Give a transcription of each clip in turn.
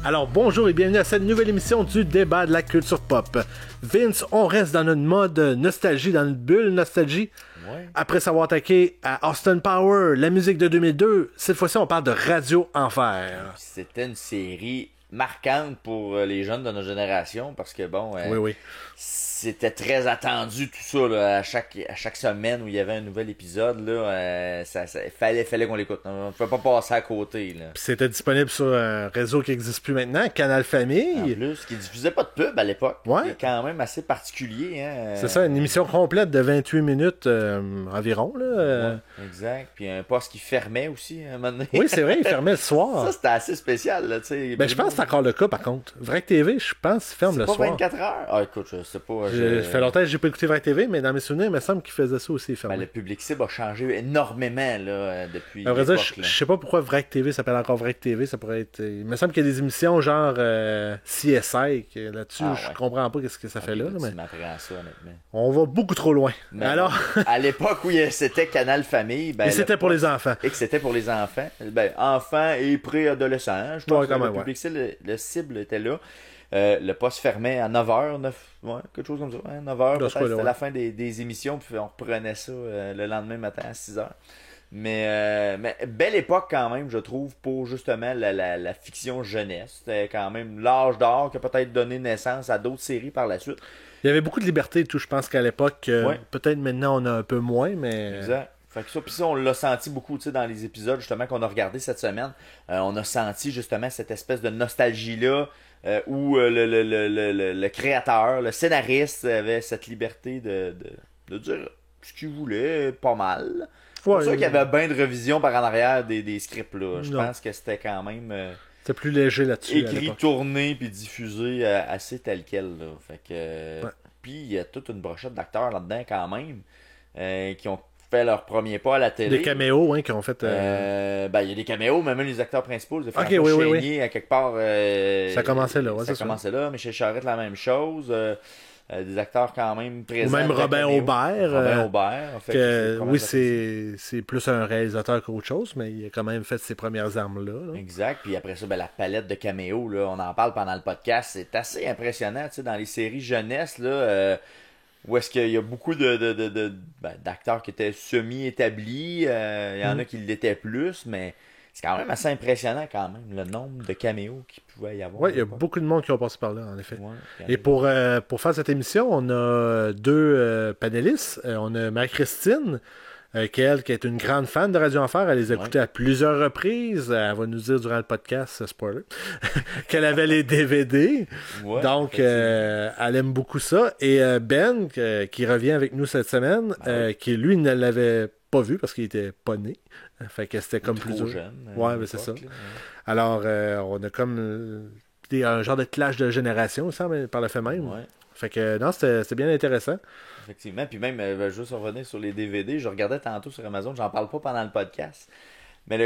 Alors bonjour et bienvenue à cette nouvelle émission du débat de la culture pop. Vince, on reste dans notre mode nostalgie, dans notre bulle nostalgie. Ouais. Après s'avoir attaqué à Austin Power, la musique de 2002, cette fois-ci on parle de Radio Enfer. C'était une série marquante pour les jeunes de notre génération parce que bon, oui. C'était très attendu tout ça là, à chaque semaine où il y avait un nouvel épisode là, fallait qu'on l'écoute. On ne pouvait pas passer à côté là. Puis c'était disponible sur un réseau qui n'existe plus maintenant, Canal Famille. En plus, qui diffusait pas de pub à l'époque. Ouais. C'est quand même assez particulier. Hein? C'est ça, une émission complète de 28 minutes environ. Là. Ouais, exact. Puis un poste qui fermait aussi à un moment donné. Oui, c'est vrai, il fermait le soir. Ça, c'était assez spécial. Là, t'sais. Ben, je pense que c'est encore le cas par contre. Vrac TV, je pense, ferme le soir. C'est pas 24 heures? Ah, écoute, je sais pas. Ça fait longtemps que j'ai pas écouté Vrac TV, mais dans mes souvenirs, il me semble qu'il faisait ça aussi, fermé. Ben, le public cible a changé énormément là, depuis. À vrai dire, je sais pas pourquoi Vrac TV s'appelle encore Vrac TV. Ça pourrait être. Il me semble qu'il y a des émissions genre CSI là-dessus. Je comprends pas ce que ça fait là. Mais... Tu m'apprends ça, honnêtement. On va beaucoup trop loin. Mais alors. À l'époque où c'était Canal Famille. Ben, et c'était pour les enfants. Et que c'était pour les enfants. Ben, enfants et préadolescents. Je pense que le public cible, le cible était là. Le poste fermait à 9h, quelque chose comme ça. Hein, 9h, peut-être, c'était la fin des émissions, puis on reprenait ça le lendemain matin à 6h. Mais belle époque quand même, je trouve, pour justement la fiction jeunesse. C'était quand même l'âge d'or qui a peut-être donné naissance à d'autres séries par la suite. Il y avait beaucoup de liberté et tout, je pense qu'à l'époque, peut-être maintenant on a un peu moins, mais... Exact. Fait que ça, puis ça, on l'a senti beaucoup, tu sais, dans les épisodes justement qu'on a regardé cette semaine. On a senti justement cette espèce de nostalgie-là où le créateur, le scénariste avait cette liberté de dire ce qu'il voulait, pas mal. C'est pour ça qu'il y avait bien de revisions par en arrière des scripts, là. Je pense que c'était quand même... c'était plus léger là-dessus. Écrit, tourné, puis diffusé assez tel quel, là. Fait que... Puis il y a toute une brochette d'acteurs là-dedans quand même qui ont fait leur premier pas à la télé. Des caméos, qui ont fait... il y a des caméos, mais même les acteurs principaux, les frères oui. à quelque part... ça commençait là, ça commençait là. Michel Charette, la même chose. Des acteurs quand même présents. Ou même Robin Aubert. Robin Aubert. C'est plus un réalisateur qu'autre chose, mais il a quand même fait ses premières armes-là. Là. Exact. Puis après ça, la palette de caméos, là, on en parle pendant le podcast, c'est assez impressionnant. Tu sais, dans les séries jeunesse, là... où est-ce qu'il y a beaucoup d'acteurs qui étaient semi-établis. Il y en a qui l'étaient plus, mais c'est quand même assez impressionnant quand même, le nombre de caméos qu'il pouvait y avoir. Oui, il y a beaucoup de monde qui ont passé par là, en effet. Ouais, et pour faire cette émission, on a deux panélistes. On a Marie-Christine, qui est une grande fan de Radio Enfer. Elle les a écoutées à plusieurs reprises. Elle va nous dire durant le podcast, spoiler, qu'elle avait les DVD. Ouais, donc, elle aime beaucoup ça. Et Ben, qui revient avec nous cette semaine, qui lui ne l'avait pas vu parce qu'il était pas né. Fait que c'était comme plus jeune. Ouais, mais c'est ça. Là, alors, on a comme un genre de clash de génération, ça, mais par le fait même. Ouais. Fait que non, c'était bien intéressant. Effectivement, puis même, juste revenir sur les DVD, je regardais tantôt sur Amazon, j'en parle pas pendant le podcast, mais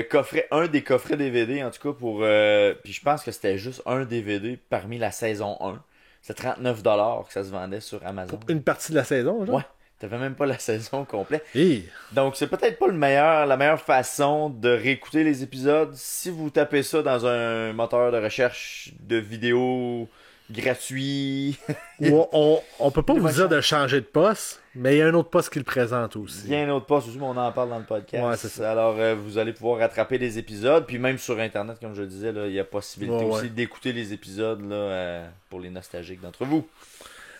un des coffrets DVD, en tout cas, puis je pense que c'était juste un DVD parmi la saison 1. C'est 39$ que ça se vendait sur Amazon. Pour une partie de la saison, genre? Ouais. T'avais même pas la saison complète. Hey. Donc, c'est peut-être pas la meilleure façon de réécouter les épisodes si vous tapez ça dans un moteur de recherche de vidéos gratuit. on peut pas vous dire de changer de poste, mais il y a un autre poste qui le présente aussi. Il y a un autre poste aussi, mais on en parle dans le podcast. Ouais, c'est ça. Alors, vous allez pouvoir rattraper les épisodes, puis même sur Internet, comme je le disais, il y a possibilité aussi d'écouter les épisodes là, pour les nostalgiques d'entre vous.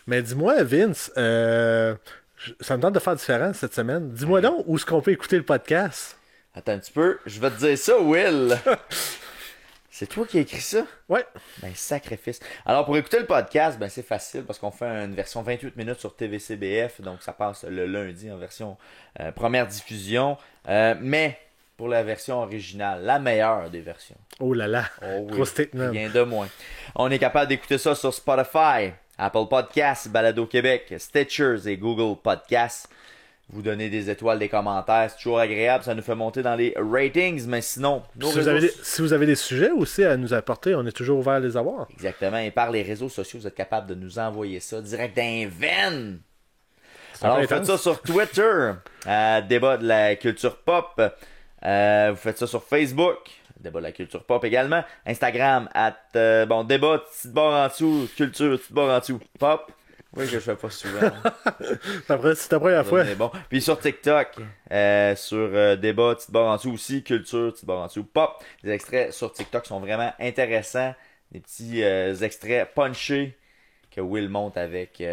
Mais dis-moi, Vince, ça me tente de faire différent cette semaine. Dis-moi donc où est-ce qu'on peut écouter le podcast? Attends un petit peu, je vais te dire ça, Will. C'est toi qui as écrit ça? Ouais. Ben, sacrifice. Alors, pour écouter le podcast, c'est facile parce qu'on fait une version 28 minutes sur TVCBF. Donc, ça passe le lundi en version première diffusion. Mais, pour la version originale, la meilleure des versions. Oh là là. Oh, oui. Gros statement. Rien de moins. On est capable d'écouter ça sur Spotify, Apple Podcasts, Balado Québec, Stitchers et Google Podcasts. Vous donnez des étoiles, des commentaires, c'est toujours agréable, ça nous fait monter dans les ratings, mais sinon... Si vous avez des sujets aussi à nous apporter, on est toujours ouvert à les avoir. Exactement, et par les réseaux sociaux, vous êtes capable de nous envoyer ça direct d'un veine. Alors, vous faites ça sur Twitter, débat de la culture pop, vous faites ça sur Facebook, Débat de la culture pop également. Instagram, débat, petite barre en dessous, culture, petite barre en dessous, pop. Oui, que je fais pas souvent. C'est ta première fois. Bon. Puis sur TikTok, sur débat, petite barre en dessous aussi, culture, petite barre en dessous, pop. Les extraits sur TikTok sont vraiment intéressants. Des petits extraits punchés que Will monte avec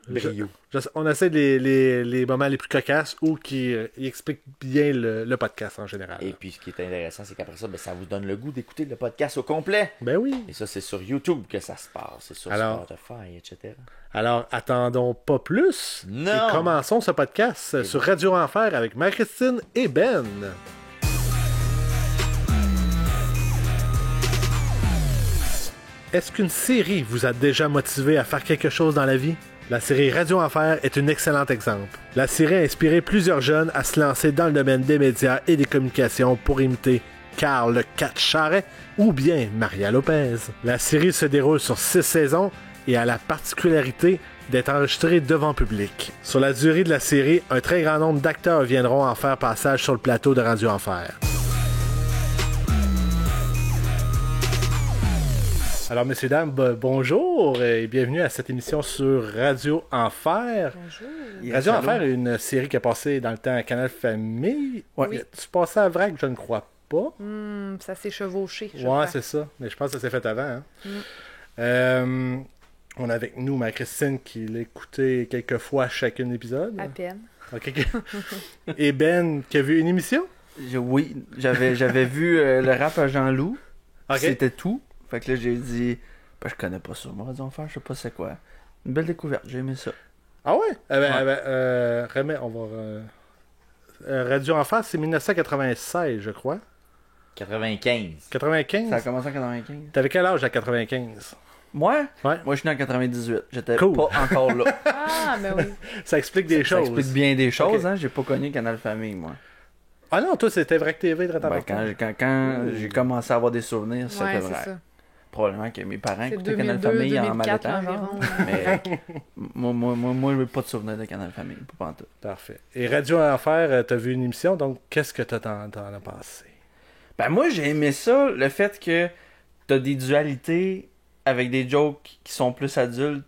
brio. On essaie les moments les plus cocasses ou qui expliquent bien le podcast en général. Et puis ce qui est intéressant, c'est qu'après ça, ça vous donne le goût d'écouter le podcast au complet. Ben oui. Et ça, c'est sur YouTube que ça se passe. C'est sur Spotify, etc. Alors, attendons pas plus. Non. Et commençons ce podcast sur Radio Enfer avec Marie-Christine et Ben. Est-ce qu'une série vous a déjà motivé à faire quelque chose dans la vie? La série Radio Enfer est un excellent exemple. La série a inspiré plusieurs jeunes à se lancer dans le domaine des médias et des communications pour imiter Carl le Cat Charret ou bien Maria Lopez. La série se déroule sur 6 saisons et a la particularité d'être enregistrée devant public. Sur la durée de la série, un très grand nombre d'acteurs viendront en faire passage sur le plateau de Radio Enfer. Alors, messieurs, dames, bonjour et bienvenue à cette émission sur Radio Enfer. Bonjour. Radio Enfer est une série qui a passé dans le temps à Canal Famille. Ouais. Oui. Tu passais à Vrac, je ne crois pas. Ça s'est chevauché. Ouais, c'est ça. Mais je pense que ça s'est fait avant. Hein? On a avec nous Marie-Christine qui l'écoutait quelques fois chacun épisode. À peine. Okay. Et Ben qui a vu une émission? Oui, j'avais vu le rap à Jean-Loup. Okay. C'était tout. Fait que là, j'ai dit, je connais pas ça, moi, Radio Enfer, je sais pas c'est quoi. Une belle découverte, j'ai aimé ça. Ah ouais? Remets, on va... Radio Enfer, c'est 1996, je crois. 95. 95? Ça a commencé en 95. T'avais quel âge à 95? Moi? Ouais. Moi, je suis né en 98. J'étais cool. pas encore là. Ah, ben oui. Ça explique des choses. Ça explique bien des choses, hein. J'ai pas connu Canal Famille, moi. Ah non, toi, c'était Vrac TV très important. Quand j'ai commencé à avoir des souvenirs, c'était Ouais, vrai. c'est ça. Probablement que mes parents C'est écoutaient Canal 2002, Famille en 2004 mal environ. Mais moi, je n'ai pas de souvenir de Canal Famille. Pas pantoute. Parfait. Et Radio Enfer, t'as vu une émission, donc qu'est-ce que t'en as pensé? Ben moi, j'ai aimé ça, le fait que t'as des dualités avec des jokes qui sont plus adultes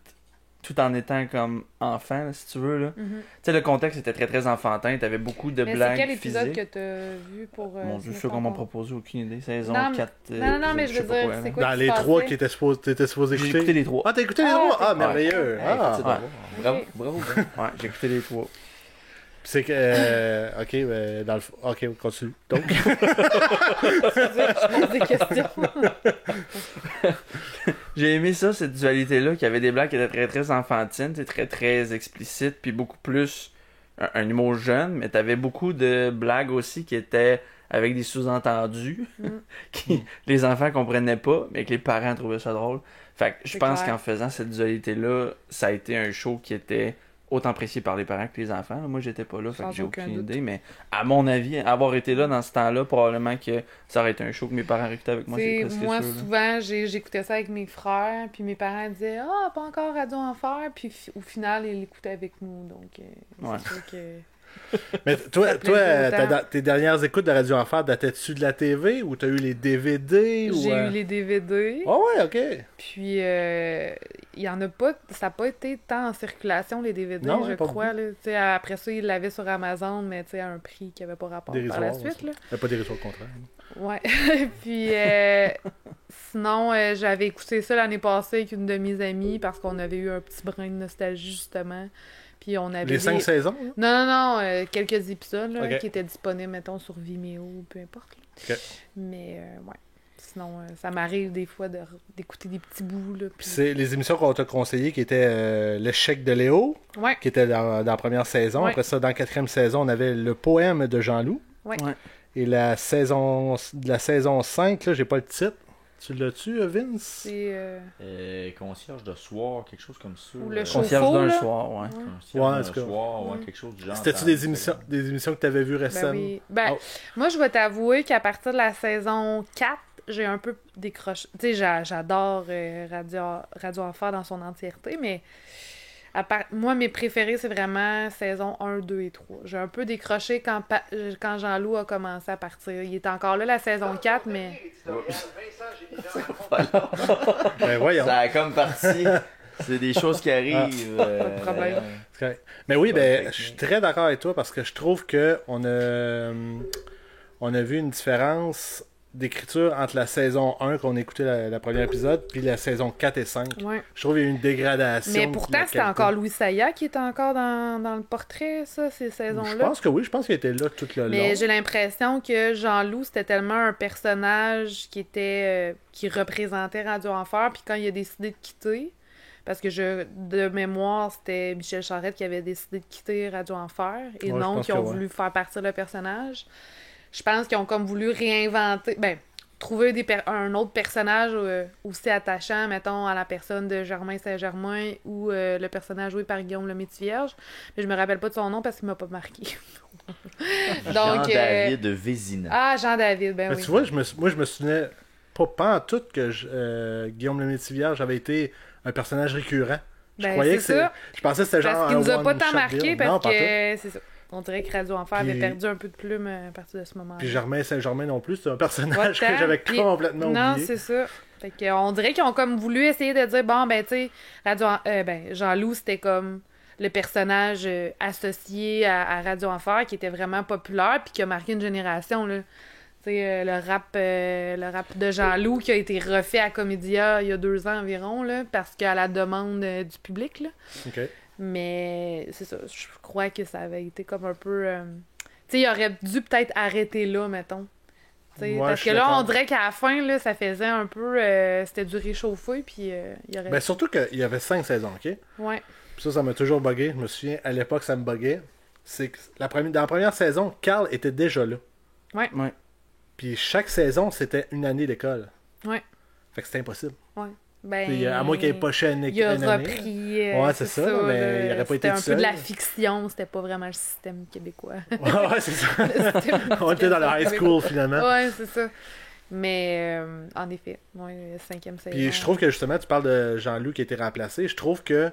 tout en étant comme enfant, là, si tu veux. Là. Tu sais, le contexte était très très enfantin, t'avais beaucoup de blagues. C'est quel épisode physiques. que t'as vu pour... Mon Dieu, ceux qu'on m'a proposé, aucune idée. Saison non, 4. Non, mais je veux dire, c'est quoi dans les 3 qui étaient supposés écouter? J'ai écouté les 3. Ah, t'as écouté les 3? Ah, merveilleux! Ouais. Bravo. Ouais, j'ai écouté les 3. C'est que... ok, dans le... Ok, on continue. Donc... Je pose des questions. J'ai aimé ça, cette dualité-là, qui avait des blagues qui étaient très très enfantines, très très explicites, puis beaucoup plus un humour jeune, mais t'avais beaucoup de blagues aussi qui étaient avec des sous-entendus, qui les enfants comprenaient pas, mais que les parents trouvaient ça drôle. Fait que je pense qu'en faisant cette dualité-là, ça a été un show qui était autant apprécié par les parents que les enfants. Moi, j'étais pas là, fait que j'ai aucune idée, mais à mon avis, avoir été là dans ce temps-là, probablement que ça aurait été un show que mes parents écoutaient avec moi. C'est presque moi, sûr, souvent, j'écoutais ça avec mes frères, puis mes parents disaient « Ah, pas encore Radio Enfer », puis au final, ils l'écoutaient avec nous, donc c'est sûr que... Mais toi tes dernières écoutes de Radio Enfer dataient-tu de la TV ou t'as eu les DVD? J'ai eu les DVD. Ah ouais, ok. Puis, il y en a pas, ça n'a pas été tant en circulation, les DVD, non, je crois. Là. Après ça, ils l'avaient sur Amazon, mais à un prix qui n'avait pas rapport par la suite. Là. Pas dérisoire, au contraire. Ouais. Puis, sinon, j'avais écouté ça l'année passée avec une de mes amies parce qu'on avait eu un petit brin de nostalgie, justement. Puis on avait les 5 saisons? Non, quelques épisodes là, qui étaient disponibles, mettons, sur Vimeo ou peu importe. Mais, ouais. Sinon, ça m'arrive des fois d'écouter des petits bouts. Là, puis... C'est les émissions qu'on t'a conseillées qui étaient L'échec de Léo, qui était dans la première saison. Après ça, dans la 4e saison, on avait Le poème de Jean-Loup. Et la saison 5, là, j'ai pas le titre. Tu l'as-tu, Vince? C'est concierge de soir, quelque chose comme ça. Ou le concierge d'un soir, ouais. Concierge d'un soir, quelque chose du genre. C'était-tu des émissions que tu avais vues récemment? Ben oui. Moi, je vais t'avouer qu'à partir de la saison 4, j'ai un peu décroché. Tu sais, j'adore Radio Enfer dans son entièreté, mais Moi, mes préférés, c'est vraiment saison 1, 2 et 3. J'ai un peu décroché quand Jean-Loup a commencé à partir. Il est encore là, la saison 4, mais... Ben voyons. Ça a comme parti. C'est des choses qui arrivent. Pas de problème. Mais oui, je suis très d'accord avec toi parce que je trouve que on a vu une différence d'écriture entre la saison 1 qu'on écoutait le premier épisode puis la saison 4 et 5. Ouais. Je trouve qu'il y a eu une dégradation. Mais pourtant, c'était encore Louis Saya qui était encore dans le portrait, ça, ces saisons-là. Je pense que oui, je pense qu'il était là tout le long. Mais j'ai l'impression que Jean-Loup, c'était tellement un personnage qui représentait Radio Enfer, puis quand il a décidé de quitter, parce que de mémoire, c'était Michel Charette qui avait décidé de quitter Radio Enfer, et non qui ont voulu faire partir le personnage. Je pense qu'ils ont comme voulu réinventer, trouver un autre personnage aussi attachant, mettons, à la personne de Germain Saint-Germain ou le personnage joué par Guillaume Lemaitre-Vierge. Mais je me rappelle pas de son nom parce qu'il m'a pas marqué. Donc, Jean-David Vézina. Ah, Jean-David, ben oui. Tu vois, moi, je me souvenais pas en tout que Guillaume Lemaitre-Vierge avait été un personnage récurrent. Je croyais que je pensais que c'était genre parce qu'il nous a pas tant marqué parce que c'est ça. On dirait que Radio Enfer avait perdu un peu de plume à partir de ce moment-là. Puis Germain Saint-Germain non plus, c'est un personnage que j'avais complètement oublié. Non, c'est ça. Fait que, on dirait qu'ils ont comme voulu essayer de dire, bon, tu sais, Jean-Loup, c'était comme le personnage associé à Radio Enfer qui était vraiment populaire puis qui a marqué une génération, là. Tu sais, le rap de Jean-Loup qui a été refait à Comédia il y a 2 ans environ, là, parce qu'à la demande du public, là. OK. Mais c'est ça, je crois que ça avait été comme un peu... Tu sais, il aurait dû peut-être arrêter là, mettons. Parce que là, on dirait qu'à la fin, là, ça faisait un peu... c'était du réchauffé, puis il aurait... Ben surtout qu'il y avait 5 saisons, OK? Ouais. Puis ça m'a toujours bugué. Je me souviens, à l'époque, ça me buguait. C'est que dans la première saison, Carl était déjà là. Ouais. Puis chaque saison, c'était une année d'école. Ouais. Fait que c'était impossible. Ouais. Ben, puis, à moins qu'il ait pas chaîne il a repris. Ouais, c'est ça, mais il aurait pas été tout seul. C'était un peu de la fiction, c'était pas vraiment le système québécois. Ouais, c'est ça. On était dans le high school, finalement. Ouais, c'est ça. Mais, en effet, ouais, 5e saison. Puis je trouve que, justement, tu parles de Jean-Loup qui a été remplacé. Je trouve que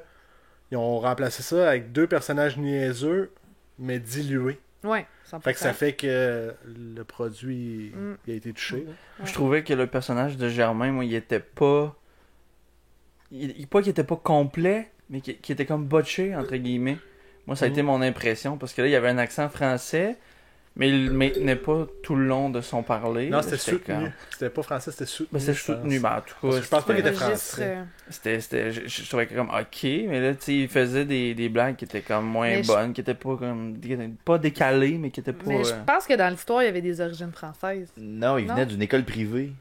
ils ont remplacé ça avec 2 personnages niaiseux, mais dilués. Ouais, 100%. Fait que ça fait que le produit il a été touché. Je trouvais que le personnage de Germain, moi, il était pas... Pas qu'il était pas complet, mais qu'il était comme botché, entre guillemets. Moi, ça a été mon impression, parce que là, il y avait un accent français, mais il le maintenait pas tout le long de son parler. Non, c'était soutenu. C'était pas français, c'était soutenu. Ben, c'était soutenu, en tout cas. Je pense pas qu'il était français. Je trouvais comme ok, mais là, tu sais, il faisait des blagues qui étaient comme moins bonnes, qui étaient pas comme... pas décalées, mais qui étaient pas... Mais je pense que dans l'histoire, il y avait des origines françaises. Non, il venait d'une école privée.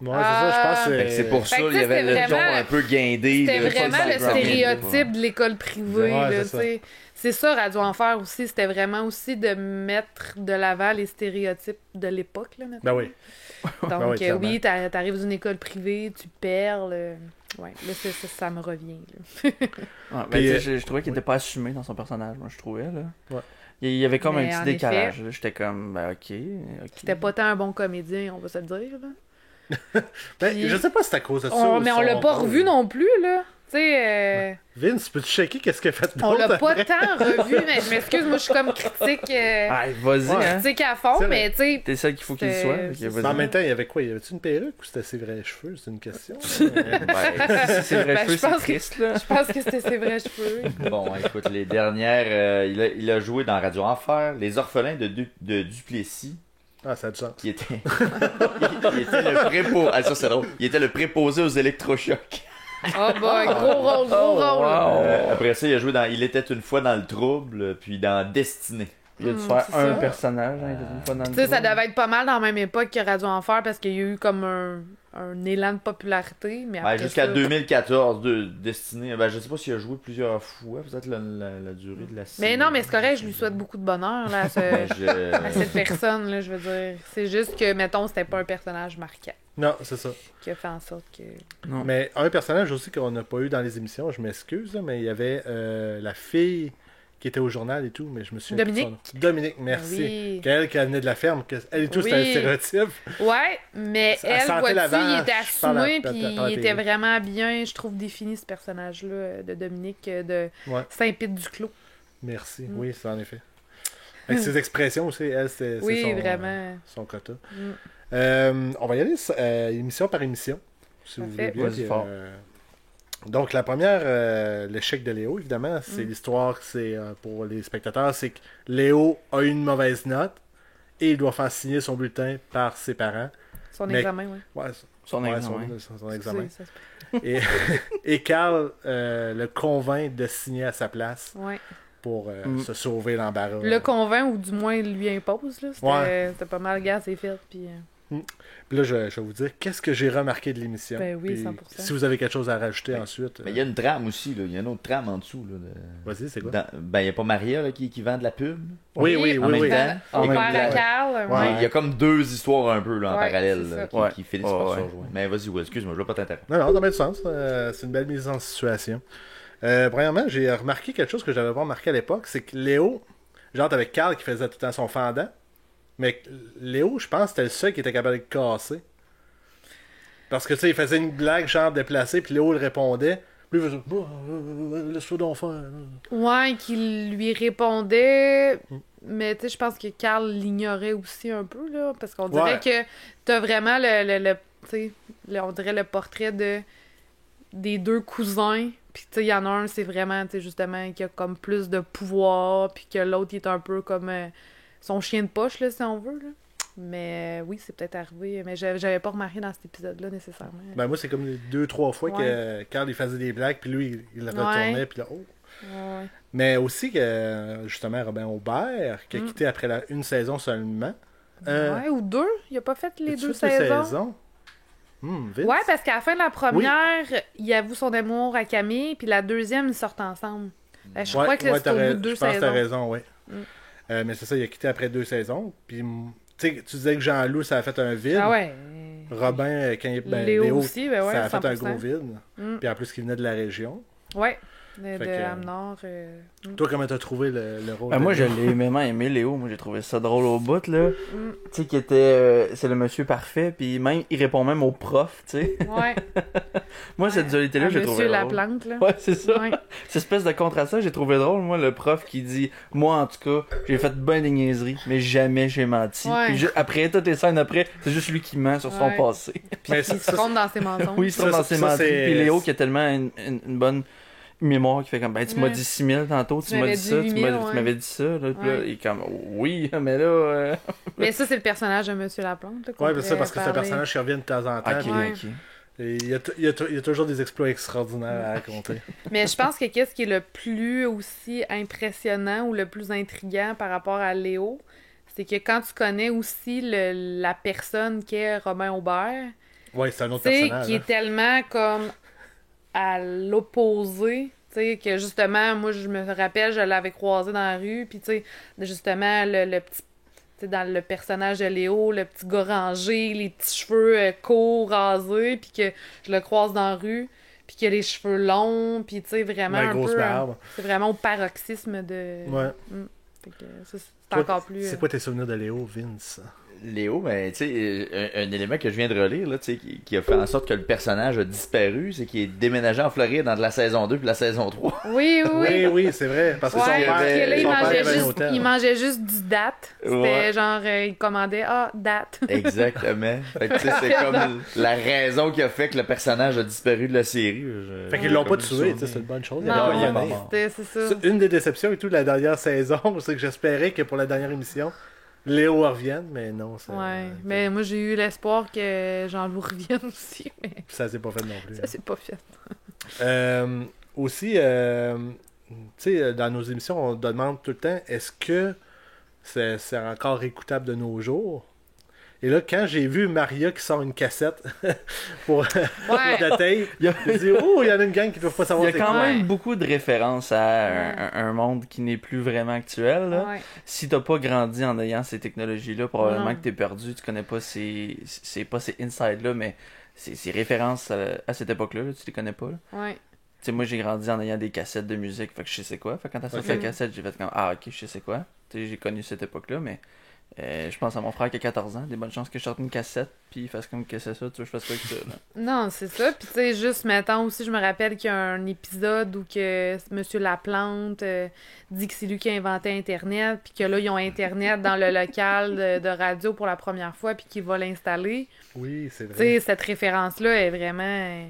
Ouais, c'est ça, je pense que c'est pour ça qu'il y avait le ton un peu guindé. C'était vraiment le stéréotype de l'école privée. Ouais, c'est ça, Radio Enfer aussi. C'était vraiment aussi de mettre de l'avant les stéréotypes de l'époque. Là, ben oui. Donc, oui, t'arrives d'une école privée, tu perles. Ouais, là, ça me revient. Je trouvais qu'il n'était pas assumé dans son personnage, moi, je trouvais. Là. Ouais. Il y avait comme un petit décalage. J'étais comme, ok. C'était pas tant un bon comédien, on va se le dire. Là. Je sais pas si c'est à cause de ça. Mais on l'a pas revu non plus, là. Tu sais. Vince, peux-tu checker qu'est-ce qu'il a fait d'autre? On l'a pas tant revu, mais je m'excuse, moi je suis comme critique. Vas-y, critique à fond, mais tu sais. T'es celle qu'il faut qu'il soit. En même temps, il y avait quoi? Y avait-tu une perruque ou c'était ses vrais cheveux? C'est une question. Ses vrais cheveux, c'est triste, là. Je pense que c'était ses vrais cheveux. Bon, écoute, les dernières, il a joué dans Radio Enfer, Les Orphelins de Duplessis. Ah, ça a du sens. Il était le préposé. Ah, ça c'est drôle. Il était le préposé aux électrochocs. Oh boy, gros rôle. Wow. Après ça, il a joué dans Il était une fois dans le trouble, puis dans Destinée. Il a dû faire un personnage, hein, il était une fois dans le trouble. Ça devait être pas mal dans la même époque que Radio Enfer parce qu'il y a eu comme un élan de popularité. Mais après jusqu'à 2014, Destinée. Je sais pas s'il a joué plusieurs fois, peut-être la durée de la série. Mais non, mais c'est correct, je lui souhaite beaucoup de bonheur là, à cette personne, là, je veux dire. C'est juste que, mettons, c'était pas un personnage marquant. Non, c'est ça. Qui a fait en sorte que... Non. Mais un personnage aussi qu'on n'a pas eu dans les émissions, je m'excuse, mais il y avait la fille qui était au journal et tout, mais je me suis... Dominique, merci. Oui. Qu'elle venait de la ferme, elle et tout, c'était un stéréotype. Ouais, mais elle, vois-tu, il était assumé, puis il était vraiment bien, je trouve, défini, ce personnage-là de Dominique de Saint-Pite-du-Clos. Merci, oui, c'est en effet. Avec ses expressions aussi, elle, c'est son quota. On va y aller émission par émission, si vous voulez bien. Donc, la première, l'échec de Léo, évidemment, c'est l'histoire, c'est pour les spectateurs, c'est que Léo a une mauvaise note et il doit faire signer son bulletin par ses parents. Son examen, oui. Ouais, son examen. Et Carl le convainc de signer à sa place. Ouais. Pour se sauver l'embarras. Le convainc, ou du moins lui impose. C'était pas mal, gars, c'est fait. Puis là, je vais vous dire qu'est-ce que j'ai remarqué de l'émission. Ben oui, puis 100%. Si vous avez quelque chose à rajouter ensuite. Mais il y a une trame aussi, là. Il y a une autre trame en dessous. Là, Vas-y, c'est quoi? Ben, il n'y a pas Maria là, qui vend de la pub. Oui. On perd à Carl. Il y a comme deux histoires un peu là, en parallèle là, qui finissent par se rejoindre. Mais vas-y, excuse-moi, je ne vais pas t'interrompre. Non, ça met du sens. C'est une belle mise en situation. Premièrement, j'ai remarqué quelque chose que j'avais pas remarqué à l'époque, c'est que Léo, genre avec Carl qui faisait tout le temps son fendant, mais Léo, je pense que c'était le seul qui était capable de le casser. Parce que tu sais, il faisait une blague genre déplacée, puis Léo le répondait, puis il faisait laisse-toi donc faire. Ouais, qu'il lui répondait, mais tu sais, je pense que Carl l'ignorait aussi un peu, là, parce qu'on dirait que t'as vraiment on dirait le portrait des deux cousins. Puis, tu sais, il y en a un, c'est vraiment, tu sais, justement, qui a comme plus de pouvoir, puis que l'autre, il est un peu comme son chien de poche, là, si on veut, là. Mais oui, c'est peut-être arrivé, mais j'avais pas remarqué dans cet épisode-là, nécessairement. Ben, moi, c'est comme 2-3 fois que Carl, il faisait des blagues, puis lui, il le retournait, puis là, Ouais. Mais aussi que, justement, Robin Aubert, qui a quitté après une saison seulement. Ou deux. Il a pas fait les deux saisons. Ouais, parce qu'à la fin de la première, il avoue son amour à Camille, puis la deuxième, ils sortent ensemble. Je crois que c'est au bout de 2 saisons. Je pense que t'as raison, oui. Mais c'est ça, il a quitté après 2 saisons. Puis, tu disais que Jean-Loup, ça a fait un vide. Ah ouais. Robin, Léo aussi, ça a 100%. fait un gros vide. Puis en plus, qu'il venait de la région. Ouais. De Amenor. Toi, comment t'as trouvé le rôle? Moi, je l'ai vraiment aimé, Léo. Moi, j'ai trouvé ça drôle au bout, là. Tu sais, qui était... c'est le monsieur parfait, puis même, il répond même au prof, tu sais. Ouais. Moi, cette dualité-là, j'ai trouvé drôle. Monsieur Laplante, là. Ouais, c'est ça. Ouais. Cette espèce de contraste, j'ai trouvé drôle. Moi, le prof qui dit, moi, en tout cas, j'ai fait ben des niaiseries, mais jamais j'ai menti. Ouais. Puis après, toutes les scènes après, c'est juste lui qui ment sur son passé. Puis il se trompe dans ses mensonges. Oui, il se trompe dans ses mensonges. Puis Léo, qui a tellement une bonne mémoire qui fait comme, tu m'as dit 6000 tantôt, tu m'as dit ça, tu m'avais dit ça, là, puis là, il est comme, oui, mais là... Mais ça, c'est le personnage de Monsieur Laplante. Ouais, mais ça, parce que c'est un personnage qui revient de temps en temps. Ok. Et il y a toujours des exploits extraordinaires à raconter. Mais je pense que qu'est-ce qui est le plus aussi impressionnant ou le plus intriguant par rapport à Léo, c'est que quand tu connais aussi la personne qu'est Robin Aubert, c'est un autre personnage. Qui est tellement comme à l'opposé, tu sais, que justement, moi, je me rappelle, je l'avais croisé dans la rue, puis tu sais, justement, le petit, tu sais, dans le personnage de Léo, le petit gars rangé, les petits cheveux courts, rasés, puis que je le croise dans la rue, puis qu'il a les cheveux longs, puis tu sais, vraiment un peu... c'est vraiment au paroxysme de... Ouais. Fait que ça, c'est encore plus... C'est quoi tes souvenirs de Léo, Vince? Léo, ben, tu sais, un élément que je viens de relire, là, tu sais, qui a fait en sorte que le personnage a disparu, c'est qu'il est déménagé en Floride dans la saison 2 puis la saison 3. Oui, c'est vrai. Parce que il mangeait juste du date. C'était genre, il commandait, date. Exactement. Fait que, tu sais, c'est comme la raison qui a fait que le personnage a disparu de la série. Fait qu'ils l'ont pas tué, c'est une bonne chose. Non, c'est ça. Une des déceptions et tout de la dernière saison, c'est que j'espérais que pour la dernière émission, Léo revienne, mais non. Mais moi j'ai eu l'espoir que Jean-Loup revienne aussi. Mais... Ça s'est pas fait non plus. Ça s'est pas fait. Aussi, tu sais, dans nos émissions, on demande tout le temps, est-ce que c'est encore écoutable de nos jours? Et là, quand j'ai vu Maria qui sort une cassette pour la tape, j'ai dit, il y en a une gang qui ne doit pas savoir. Il y a quand même beaucoup de références à un monde qui n'est plus vraiment actuel. Là. Ouais. Si t'as pas grandi en ayant ces technologies-là, probablement que t'es perdu. Tu connais pas c'est pas ces insides-là, mais ces références à cette époque-là, tu les connais pas. Là. Ouais. sais, moi, j'ai grandi en ayant des cassettes de musique, fait que je sais c'est quoi. Fait que quand t'as sorti la cassette, j'ai fait comme, ah, ok, je sais c'est quoi. Tu sais, j'ai connu cette époque-là, mais je pense à mon frère qui a 14 ans, des bonnes chances que je sorte une cassette, puis il fasse comme que c'est ça, tu veux, je fasse quoi avec ça, là. Non, c'est ça. Puis tu sais, juste, mettons, aussi, je me rappelle qu'il y a un épisode où que Monsieur Laplante dit que c'est lui qui a inventé Internet, puis que là, ils ont Internet dans le local de radio pour la première fois, puis qu'il va l'installer. Oui, c'est vrai. Tu sais, cette référence-là est vraiment...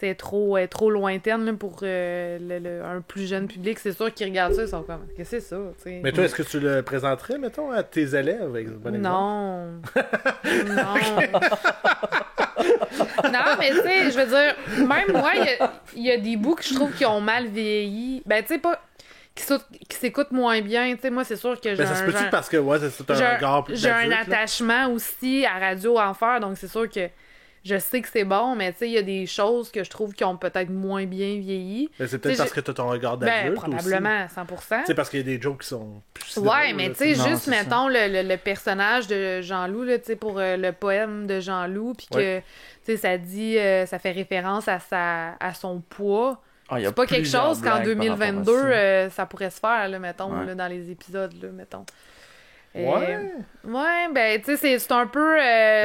est trop lointaine là, pour un plus jeune public. C'est sûr qu'ils regardent ça, ils sont comme, qu'est-ce que c'est ça? T'sais? Mais toi, est-ce que tu le présenterais, mettons, à tes élèves? Non. Non. Non, mais tu sais, je veux dire, même moi, il y a des bouts que je trouve qui ont mal vieilli. Ben, tu sais, pas... qui s'écoutent moins bien. Tu sais, moi, c'est sûr que j'ai ça se peut-tu parce que, c'est un regard plus j'ai un attachement aussi à Radio Enfer, donc c'est sûr que je sais que c'est bon, mais tu sais, il y a des choses que je trouve qui ont peut-être moins bien vieilli. Mais c'est peut-être parce que t'as ton regard d'adulte probablement, aussi. 100%. C'est parce qu'il y a des jokes qui sont plus ouais, mais tu sais, juste, mettons, le personnage de Jean-Loup, tu sais, pour le poème de Jean-Loup, puis que, tu sais, ça dit, ça fait référence à son poids. C'est pas quelque chose qu'en 2022, ça pourrait se faire, là, mettons, là, dans les épisodes, là, mettons. Ouais, ben, tu sais, c'est un peu...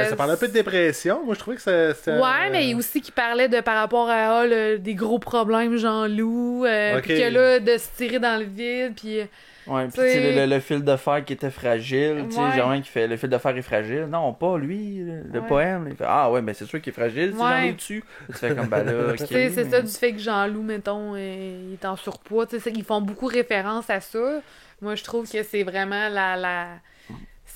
ça parlait un peu de dépression. Moi, je trouvais que c'était... Ouais, mais aussi qui parlait de par rapport à des gros problèmes, Jean-Loup, puis que là, de se tirer dans le vide, puis... Ouais, pis tu sais, le fil de fer qui était fragile, tu sais, genre qui fait le fil de fer est fragile. Non, pas lui, le poème. Il fait, ah ouais, mais c'est sûr qu'il est fragile, si Jean-Loup dessus. Tu fais comme, ben là, tu sais, c'est ça du fait que Jean-Loup, mettons, il est en surpoids. Tu sais, ils font beaucoup référence à ça. Moi, je trouve que c'est vraiment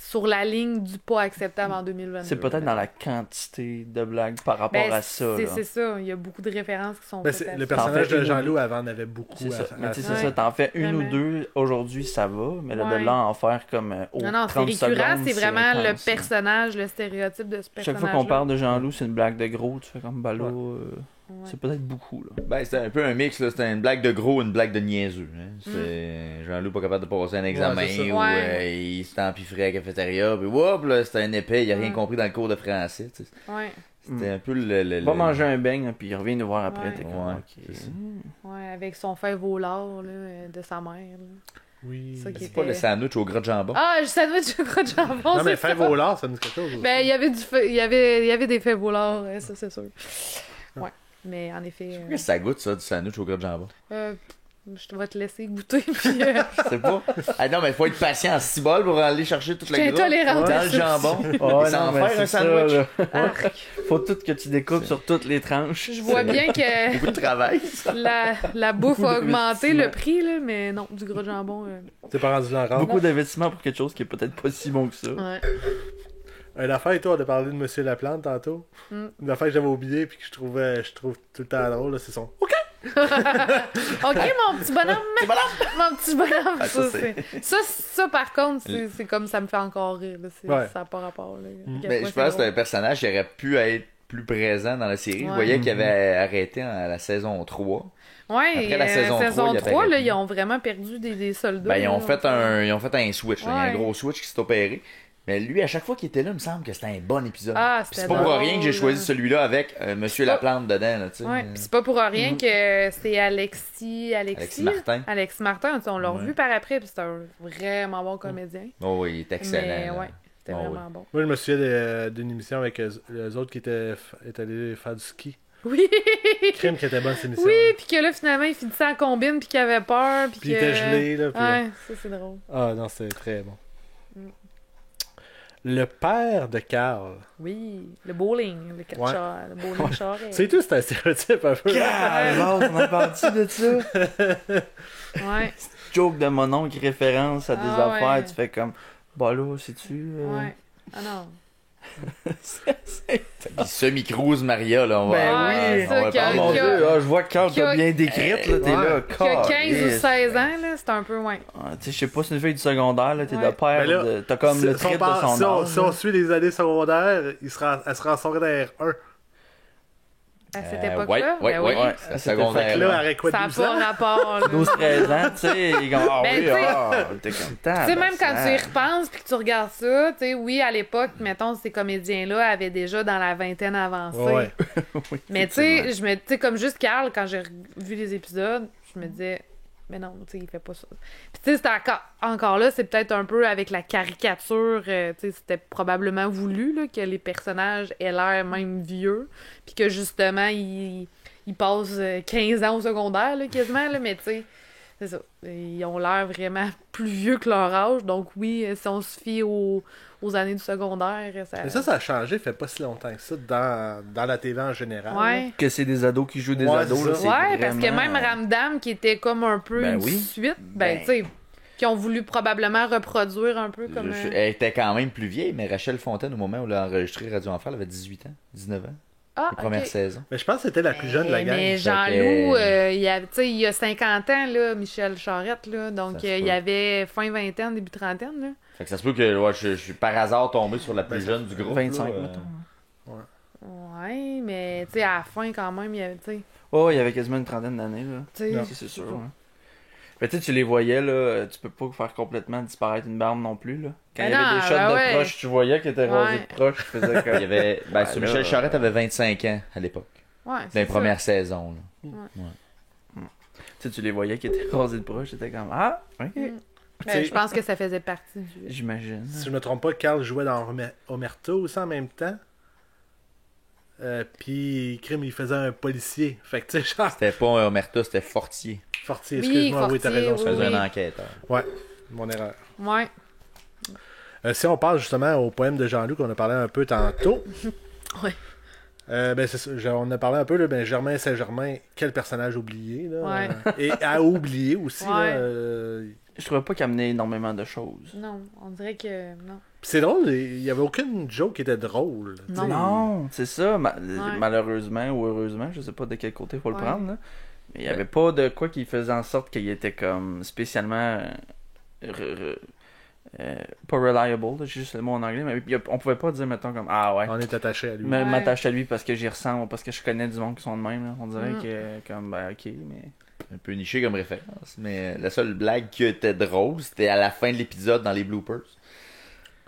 sur la ligne du pas acceptable en 2022. C'est peut-être dans la quantité de blagues par rapport à ça. C'est ça. Il y a beaucoup de références qui sont faites. Le personnage de Jean-Loup avant en avait beaucoup. C'est ça. Mais c'est ça. T'en fais une ou deux aujourd'hui, ça va. Mais là, de là en faire comme non, c'est récurrent. C'est vraiment le personnage, le stéréotype de ce personnage. Chaque fois qu'on parle de Jean-Loup, c'est une blague de gros. Tu fais comme ballot. C'est peut-être beaucoup, là. Ben, c'était un peu un mix, là. C'était une blague de gros, une blague de niaiseux. Hein. C'est Jean-Loup pas capable de passer un examen, ou il s'est empiffré à la cafétéria, puis whoop, là, c'était un épais, il a rien compris dans le cours de français, tu sais. C'était un peu Va manger un beigne, puis il revient nous voir après. T'es comme, ouais, avec son fève au lard, là, de sa mère, là. Oui. C'est pas le sandwich au gras de jambon. Ah, le sandwich au gras de jambon. Non, mais fève au lard, ça nous dit quelque chose. Ben, il y avait des fèves au lard, ça, c'est sûr. Ouais. Mais en effet. Qu'est-ce que ça goûte, ça, du sandwich au gras de jambon? Je vais te laisser goûter. Puis, Je sais pas. Ah non, mais il faut être patient en 6 bols pour aller chercher toute la gras intolérante dans le jambon. Oh, sans faire un sandwich. Ça, faut tout que tu découpes sur toutes les tranches. Je vois bien que beaucoup de travail, ça. La bouffe a augmenté le prix, là, mais non, du gras de jambon. T'es pas rendu là. Beaucoup d'investissement pour quelque chose qui est peut-être pas si bon que ça. Ouais. Une affaire, toi, on a parlé de Monsieur Laplante tantôt. Une affaire que j'avais oubliée puis que je trouve tout le temps drôle, là, c'est son OK! OK, mon petit bonhomme! Mon petit bonhomme! Ça, par contre, c'est comme ça me fait encore rire. Là. Ça n'a pas rapport. Là. Mais je pense que c'est un personnage qui aurait pu être plus présent dans la série. Vous voyez qu'il avait arrêté à la saison 3. Ouais, après la saison 3, là, ils ont vraiment perdu des soldats. Ben, ils ont fait un switch. Il y a un gros switch qui s'est opéré. Mais lui, à chaque fois qu'il était là, il me semble que c'était un bon épisode. C'est pas pour rien que j'ai choisi celui-là avec Monsieur Laplante dedans. Là, ouais, c'est pas pour rien que c'est Alexis Martin. Alexis Martin, on l'a revu par après, puis c'est un vraiment bon comédien. Oh oui, il est excellent. Mais, ouais, c'était vraiment bon. Moi, je me souviens d'une émission avec les autres qui étaient allés faire du ski. Oui! Crime qui était bonne cette émission. Oui, puis que là, finalement, il finissait en combine, puis qu'il avait peur. Puis il était gelé. Là, ouais, ça, c'est drôle. Ah non, c'était très bon. Le père de Carl. Oui, le bowling, le catcheur, le bowling charret. C'est tout, c'est un stéréotype un peu. Carl, on a parti de ça. Ouais. Joke de mon oncle qui référence à des affaires, tu fais comme, bah là, sais-tu. Ouais. Ah non. Semi-cruise Maria, là, on va. Ben oui, mon Dieu, je vois que Carl t'a bien décrite, là, t'es là. Qui a 15 ou 16 ans, là, c'est un peu, tu sais, je sais pas, c'est une fille du secondaire, là, t'es de père, t'as comme le triple de son âge. Si on suit les années secondaires, elle sera en secondaire 1. À cette époque-là? Oui. À secondaire. Là, avec quoi, ça n'a pas rapport. 12-13 ans, tu sais, ils comme, t'es comme tu sais, même quand tu y repenses puis que tu regardes ça, tu sais, oui, à l'époque, mettons, ces comédiens-là avaient déjà dans la vingtaine avancée. Ouais. Mais tu sais, comme juste Carl, quand j'ai vu les épisodes, je me disais, mais non, tu sais, il fait pas ça. Puis tu sais, c'était encore là, c'est peut-être un peu avec la caricature, tu sais, c'était probablement voulu là, que les personnages aient l'air même vieux, puis que justement, ils passent 15 ans au secondaire, là, quasiment, là, mais tu sais, c'est ça. Ils ont l'air vraiment plus vieux que leur âge, donc oui, si on se fie aux années du secondaire, ça... Mais ça a changé, fait pas si longtemps que ça, dans la TV en général. Ouais. Que c'est des ados qui jouent des ados, là. Ouais, parce que même Ramdam, qui était comme un peu une suite, tu sais, qui ont voulu probablement reproduire un peu comme... Elle était quand même plus vieille, mais Rachel Fontaine, au moment où elle a enregistré Radio Enfer, elle avait 18 ans, 19 ans. Ah, la première saison. Mais je pense que c'était la plus jeune de la gang. Mais Jean-Loup, il y a 50 ans, là, Michel Charette, là, donc il y avait fin vingtaine, début trentaine. Là. Fait que ça se peut que je suis par hasard tombé sur la plus jeune du groupe. 25, là, mettons. Ouais, mais tu sais, à la fin, quand même, il y avait, tu sais... Oh, il y avait quasiment une trentaine d'années, là. C'est sûr, ouais. Mais tu sais, tu les voyais, là, tu peux pas faire complètement disparaître une barbe non plus, là. Quand il y avait des shots de proche, tu voyais qu'il était rasé de proche, tu faisais comme... Il y avait... Michel Charette avait 25 ans à l'époque. Ouais, dans les premières saisons, là. Tu sais, tu les voyais qui étaient rasés de proche, c'était comme, ah, ok. Je pense que ça faisait partie du... J'imagine. Si je me trompe pas, Carl jouait dans Omerta aussi en même temps. Puis Crime, il faisait un policier. Fait que tu sais, genre... C'était pas un Omerta, c'était Fortier. Fortier, excuse-moi, oui, t'as raison. Je faisais un enquêteur. Ouais, mon erreur. Ouais. Si on parle justement au poème de Jean-Loup qu'on a parlé un peu tantôt. Ouais. Ben c'est ça, on a parlé un peu, là, ben Germain Saint-Germain, quel personnage oublié, là. Ouais. Et à oublier aussi, là. Je trouvais pas qu'il amenait énormément de choses. Non, on dirait que... non. C'est drôle, il y avait aucune joke qui était drôle. Non, c'est ça. Malheureusement ou heureusement, je sais pas de quel côté faut le prendre, là. Mais il y avait pas de quoi qui faisait en sorte qu'il était comme spécialement pas reliable, j'ai juste le mot en anglais, mais on pouvait pas dire, mettons, comme ah ouais. On est attaché à lui. M'attache à lui parce que j'y ressemble, parce que je connais du monde qui sont de même, là. On dirait que, comme, ben ok, mais. Un peu niché comme référence, mais la seule blague qui était drôle, c'était à la fin de l'épisode dans les bloopers.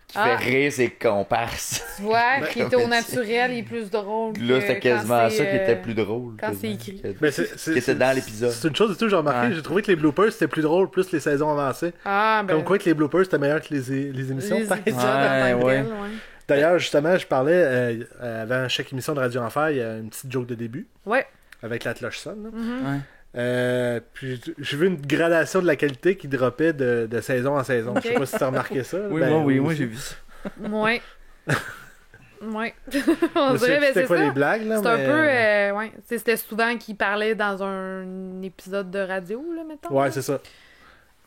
Qui fait rire ses comparses. Ouais, qui était au naturel, il est plus drôle. Là, c'était quasiment ça qui était plus drôle. Quand c'est écrit. Qui était dans l'épisode. C'est une chose et tout, j'ai remarqué, j'ai trouvé que les bloopers c'était plus drôle, plus les saisons avancées. Comme quoi que les bloopers c'était meilleur que les émissions. Ouais. D'ailleurs, justement, je parlais, avant chaque émission de Radio Enfer, il y a une petite joke de début. Ouais. Avec la cloche sonne. Puis j'ai vu une gradation de la qualité qui droppait de saison en saison. Je sais pas si tu as remarqué ça. Oui, moi j'ai vu ça. Ouais. Ouais. On dirait, mais c'est quoi ça. Les blagues, là, c'est un peu, ouais. C'était souvent qu'il parlait dans un épisode de radio, là, mettons. Ouais, c'est ça.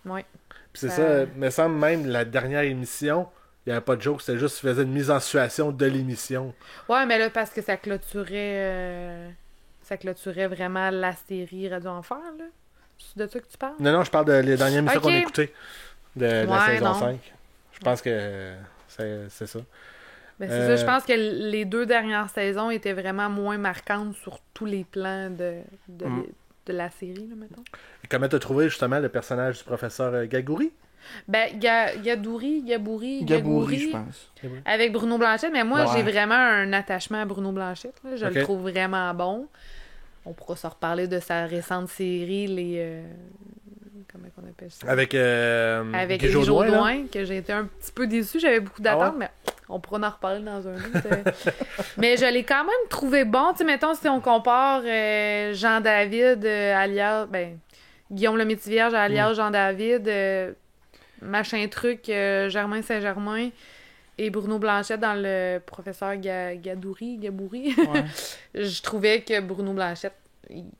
Ouais. Puis c'est ça, me semble même la dernière émission, il n'y avait pas de joke, c'était juste qu'il faisait une mise en situation de l'émission. Ouais, mais là, parce que ça clôturait vraiment la série Radio Enfer, là. C'est de ça que tu parles? Non, je parle des dernières émissions qu'on a écoutées de la saison 5. Je pense que c'est ça. Ben, c'est ça, je pense que les 2 dernières saisons étaient vraiment moins marquantes sur tous les plans de la série, là, mettons. Et comment t'as trouvé justement le personnage du professeur Gagouri? Ben, Gabouri, je pense. Avec Bruno Blanchette, mais moi, j'ai vraiment un attachement à Bruno Blanchette. Là. Je le trouve vraiment bon. On pourra se reparler de sa récente série, comment on appelle ça? Avec Guy Jodoin, que j'ai été un petit peu déçue. J'avais beaucoup d'attentes, mais on pourra en reparler dans un autre. Mais je l'ai quand même trouvé bon. Tu sais, mettons, si on compare Jean-David, alias... Guillaume le Métivierge, alias Jean-David... machin truc, Germain Saint-Germain et Bruno Blanchette dans le professeur Gabouri. Ouais. Je trouvais que Bruno Blanchette,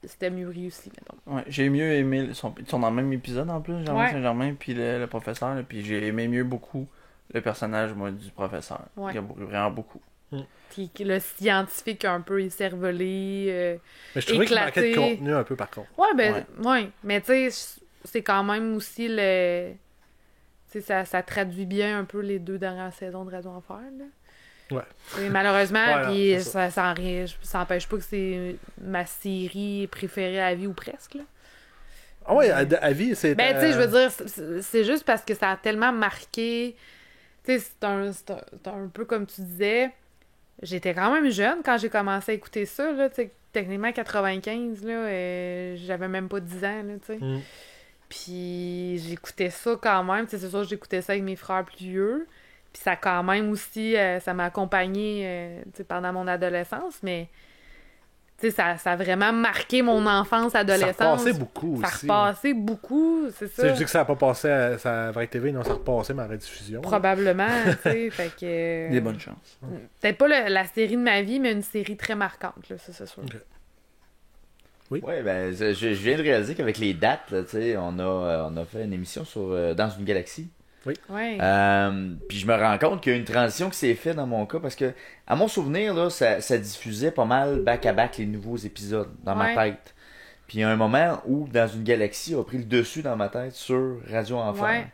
c'était mieux réussi, mettons. Ouais, j'ai mieux aimé, ils sont dans le même épisode en plus, Germain Saint-Germain puis le professeur, là, puis j'ai aimé mieux beaucoup le personnage, moi, du professeur. Gabouri, vraiment beaucoup. Puis le scientifique un peu écervelé, mais je trouvais qu'il manquait de contenu un peu, par contre. Ouais, mais tu sais, c'est quand même aussi le... Ça traduit bien un peu les 2 dernières saisons de Radio Enfer. Là. Ouais. Et malheureusement, puis ouais, ça n'empêche pas que c'est ma série préférée à vie ou presque. Là. Ah ouais, à vie, c'est... Ben, tu sais, je veux dire, c'est juste parce que ça a tellement marqué... Tu sais, c'est un peu comme tu disais... J'étais quand même jeune quand j'ai commencé à écouter ça, là, tu sais, techniquement 95, là, j'avais même pas 10 ans, là, tu sais. Puis j'écoutais ça quand même, tu sais, c'est sûr que j'écoutais ça avec mes frères plus vieux, puis ça quand même aussi, ça m'a accompagné, tu sais, pendant mon adolescence, mais, tu sais, ça a vraiment marqué mon enfance, adolescence. Ça repassait beaucoup aussi. Ça repassait beaucoup, c'est ça. Je dis que ça n'a pas passé à Vrac TV, non, ça repassait ma rediffusion. Probablement, tu sais, fait que... Des bonnes chances. Peut-être pas la série de ma vie, mais une série très marquante, là, ça, c'est sûr. Okay. Oui, ben, je viens de réaliser qu'avec les dates, là, on a fait une émission sur Dans une galaxie. Oui. Ouais. Puis je me rends compte qu'il y a une transition qui s'est faite dans mon cas parce que, à mon souvenir, là, ça diffusait pas mal back-à-back les nouveaux épisodes dans ma tête. Puis il y a un moment où Dans une galaxie a pris le dessus dans ma tête sur Radio Enfer. Ouais.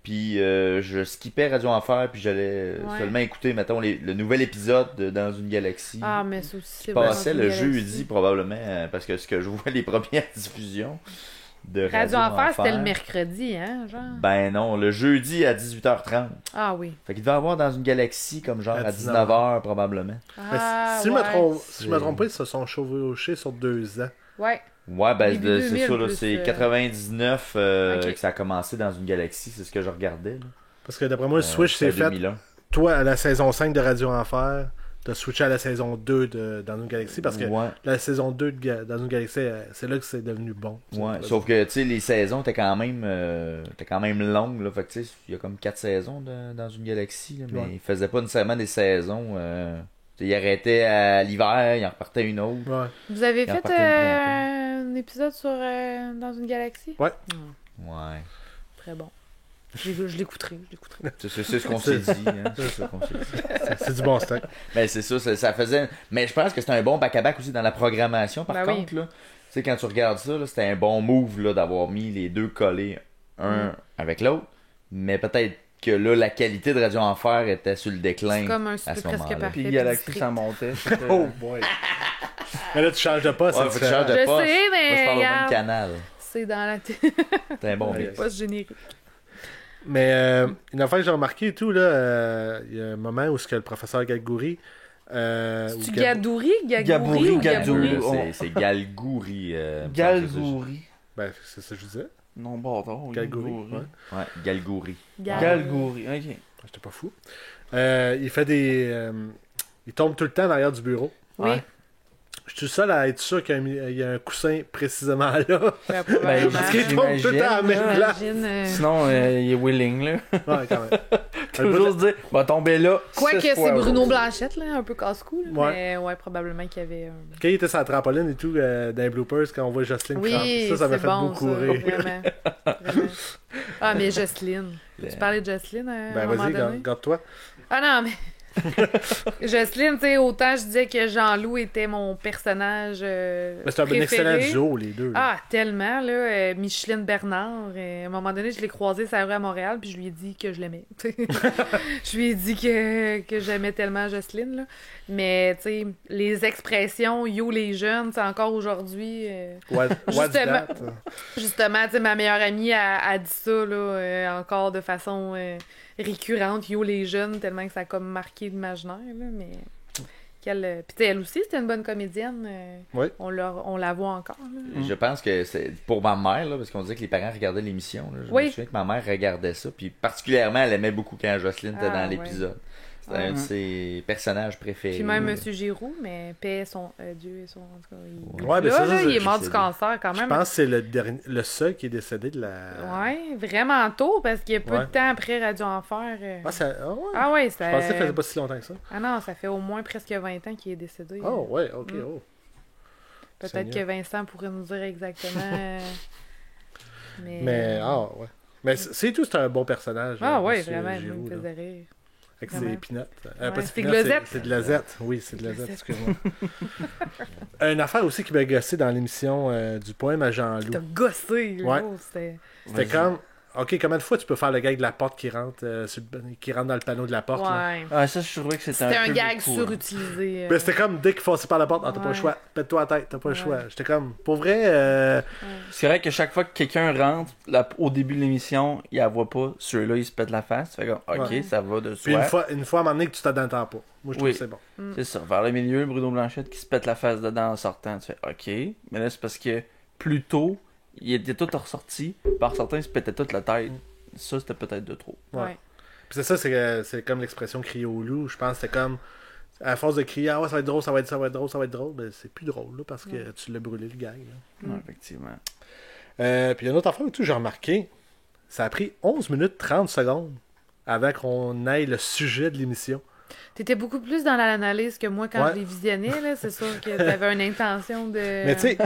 Puis je skippais Radio Enfer, puis j'allais seulement écouter, mettons, le nouvel épisode de Dans une galaxie. Ah, mais ça aussi, c'est passait le jeudi, probablement, parce que ce que je vois les premières diffusions de Radio Enfer, c'était le mercredi, hein, genre? Ben non, le jeudi à 18h30. Ah oui. Fait qu'il devait avoir Dans une galaxie, comme genre à 19h, probablement. Ah, si je me trompe pas, ils se sont chevauchés sur 2 ans. Ouais. Ouais, ben Début c'est 2000, ça, là, plus, c'est 99 que ça a commencé Dans une galaxie, c'est ce que je regardais. Là. Parce que d'après moi, le switch s'est fait. 2001. Toi, à la saison 5 de Radio Enfer, t'as switché à la saison 2 de Dans une galaxie, parce que la saison 2 de Dans une galaxie, c'est là que c'est devenu bon. Ouais, sauf que, tu sais, les saisons étaient quand même longues, là, fait que, tu sais, il y a comme 4 saisons Dans une galaxie, là, mais ils faisaient pas nécessairement des saisons... il arrêtait à l'hiver, il en repartait une autre. Ouais. Vous avez fait un épisode sur Dans une galaxie? Ouais. Ouais. Très bon. Je l'écouterai. C'est ce qu'on s'est dit. Hein. C'est du bon stock. Mais c'est ça faisait... Mais je pense que c'était un bon back-à-back aussi dans la programmation, par contre. Là. Tu sais, quand tu regardes ça, là, c'était un bon move là, d'avoir mis les deux collés un avec l'autre. Mais peut-être que là, la qualité de Radio Enfer était sur le déclin. C'est comme un super presque parfait. Puis Galaxy s'en montait. Oh boy. Mais là, tu changes de poste. Ouais, faut que tu changes de poste. Je sais, mais moi, je parle au même regarde. canal. C'est dans la C'est un bon mix. poste générique. Mais une affaire que j'ai remarqué et tout, là, il y a un moment où le professeur Galgouri... C'est-tu Gadouri? Gabouri ou Gadouri? C'est Galgouri. Galgouri. Ben, c'est ça que je disais. Non, pardon. Galgouri. Ouais, Galgouri. Galgouri, ok. J'étais pas fou. Il fait des... il tombe tout le temps derrière du bureau. Oui. Ouais. Je suis seul à être sûr qu'il y a un coussin précisément là. Ben, parce qu'il tombe tout le temps à la même place. Sinon, il est willing, là. Ouais, quand même. Toujours se dire, va tomber là. Quoique c'est Bruno Blanchette, là, un peu casse-cou. Mais ouais, probablement qu'il y avait un... Quand il était sur la trampoline et tout, dans les bloopers, quand on voit Jocelyne oui, ça m'a fait beaucoup rire. Vraiment. Ah, mais Jocelyne. Tu parlais de Jocelyne à un moment donné? Vas-y, garde-toi. Ah non, mais... Jocelyne, tu sais, autant je disais que Jean-Loup était mon personnage c'est un excellent duo, les deux. Ah, tellement, là. Micheline Bernard, à un moment donné, je l'ai croisée sur la rue à Montréal, puis je lui ai dit que je l'aimais. Je lui ai dit que j'aimais tellement Jocelyne, là. Mais, tu sais, les expressions « yo les jeunes », c'est encore aujourd'hui... Justement, tu sais, ma meilleure amie a dit ça, là, encore de façon... récurrente, yo les jeunes, tellement que ça a comme marqué l'imaginaire, là, mais puis elle aussi, c'était une bonne comédienne. Oui. On la voit encore. Là. Je pense que c'est pour ma mère, là, parce qu'on disait que les parents regardaient l'émission. Là, je me souviens que ma mère regardait ça, puis particulièrement, elle aimait beaucoup quand Jocelyne était dans l'épisode. C'était un de ses personnages préférés. Puis même M. Giroux, mais paix son Dieu et son... En tout cas, ouais, il est mort du cancer quand même. Je pense que c'est le seul qui est décédé de la... Ouais, vraiment tôt, parce qu'il y a peu de temps après Radio Enfer. Ah ouais, ça... Je pensais que ça faisait pas si longtemps que ça. Ah non, ça fait au moins presque 20 ans qu'il est décédé. Oh, ouais, ok, Peut-être que Vincent pourrait nous dire exactement... mais ouais. Mais c'est tout, c'est un bon personnage. Ah ouais, vraiment, il me faisait rire. Avec ses pinottes. C'est de l'azette. Oui, c'est de l'azette, excuse-moi. Une affaire aussi qui m'a gossé dans l'émission du poème à Jean-Loup. T'as gossé, là. Ouais. C'était comme... OK, combien de fois tu peux faire le gag de la porte qui rentre, dans le panneau de la porte? Ouais. Ah, ça, je trouvais que c'était un gag beaucoup, surutilisé. Mais c'était comme, dès qu'il passait par la porte, t'as pas le choix. Pète-toi la tête, t'as pas le choix. J'étais comme, pour vrai... C'est vrai que chaque fois que quelqu'un rentre, au début de l'émission, il la voit pas, celui-là, il se pète la face. Fait comme, OK, ça va de soi. Puis une fois, à un moment donné, que tu t'attends pas. Moi, je trouve que c'est bon. C'est ça. Vers le milieu, Bruno Blanchette qui se pète la face dedans en sortant. Tu fais, OK. Mais là, c'est parce que plus tôt, il était tout ressorti. Par certains, il se pétait toute la tête. Ça, c'était peut-être de trop. Ouais. Puis c'est ça, c'est comme l'expression crier au loup. Je pense que c'était comme, à force de crier, ah ouais, ça va être drôle, ça va être drôle, ben c'est plus drôle, là, parce que tu l'as brûlé le gag. Ouais, effectivement. Puis il y a une autre affaire que j'ai remarqué, ça a pris 11 minutes 30 secondes avant qu'on aille le sujet de l'émission. T'étais beaucoup plus dans l'analyse que moi quand je les visionnais, là. C'est sûr que t'avais une intention de... Mais tu sais,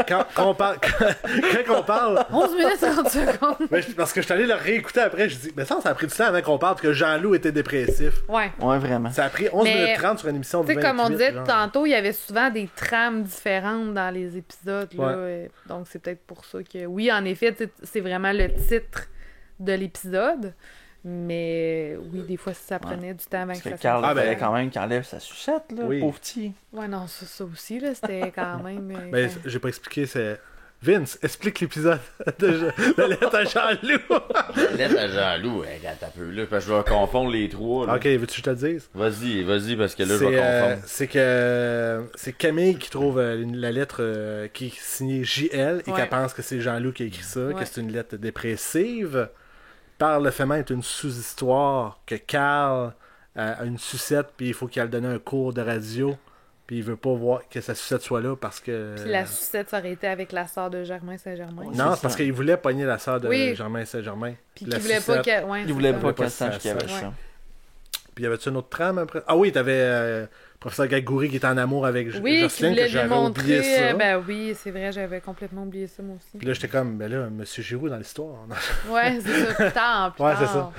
quand on parle... quand on parle... 11 minutes 30 secondes! Mais parce que je suis allé le réécouter après, je dis, mais ça a pris du temps avant qu'on parle que Jean-Loup était dépressif. Ouais. Ouais, vraiment. Ça a pris 11 minutes 30 sur une émission de 28. Tu sais, comme on disait tantôt, il y avait souvent des trames différentes dans les épisodes, là. Donc c'est peut-être pour ça que... Oui, en effet, c'est vraiment le titre de l'épisode. Mais oui, des fois, ça prenait du temps avant que ça se Carl fallait quand même qu'il enlève sa sucette, là, pauvre petit. Ouais, non, ça aussi, là, c'était quand même... Mais j'ai pas expliqué, c'est... Vince, explique l'épisode de la lettre à Jean-Loup. La lettre à Jean-Loup, regarde un peu, là, parce que je vais confondre les trois. Là. Ok, veux-tu que je te le dise? Vas-y, parce que là, je vais confondre. C'est Camille qui trouve la lettre qui est signée JL et qu'elle pense que c'est Jean-Loup qui a écrit ça, que c'est une lettre dépressive. Par le fait même, c'est une sous-histoire que Carl a une sucette, puis il faut qu'il donne un cours de radio, puis il veut pas voir que sa sucette soit là parce que... Puis la sucette, ça aurait été avec la sœur de Germain Saint-Germain. Non, c'est parce qu'il voulait pogner la sœur de Germain Saint-Germain. Puis qu'il voulait pas qu'elle... il voulait pas qu'elle sache qu'il y avait ça. Puis y avait-tu une autre trame après? Ah oui, t'avais professeur Gagouri qui était en amour avec Jocelyne, que j'avais oublié ça. Ben oui, c'est vrai, j'avais complètement oublié ça moi aussi. Puis là, j'étais comme, ben là, Monsieur Giroux dans l'histoire. Ouais, c'est ça, plus tard. Ouais, c'est ça.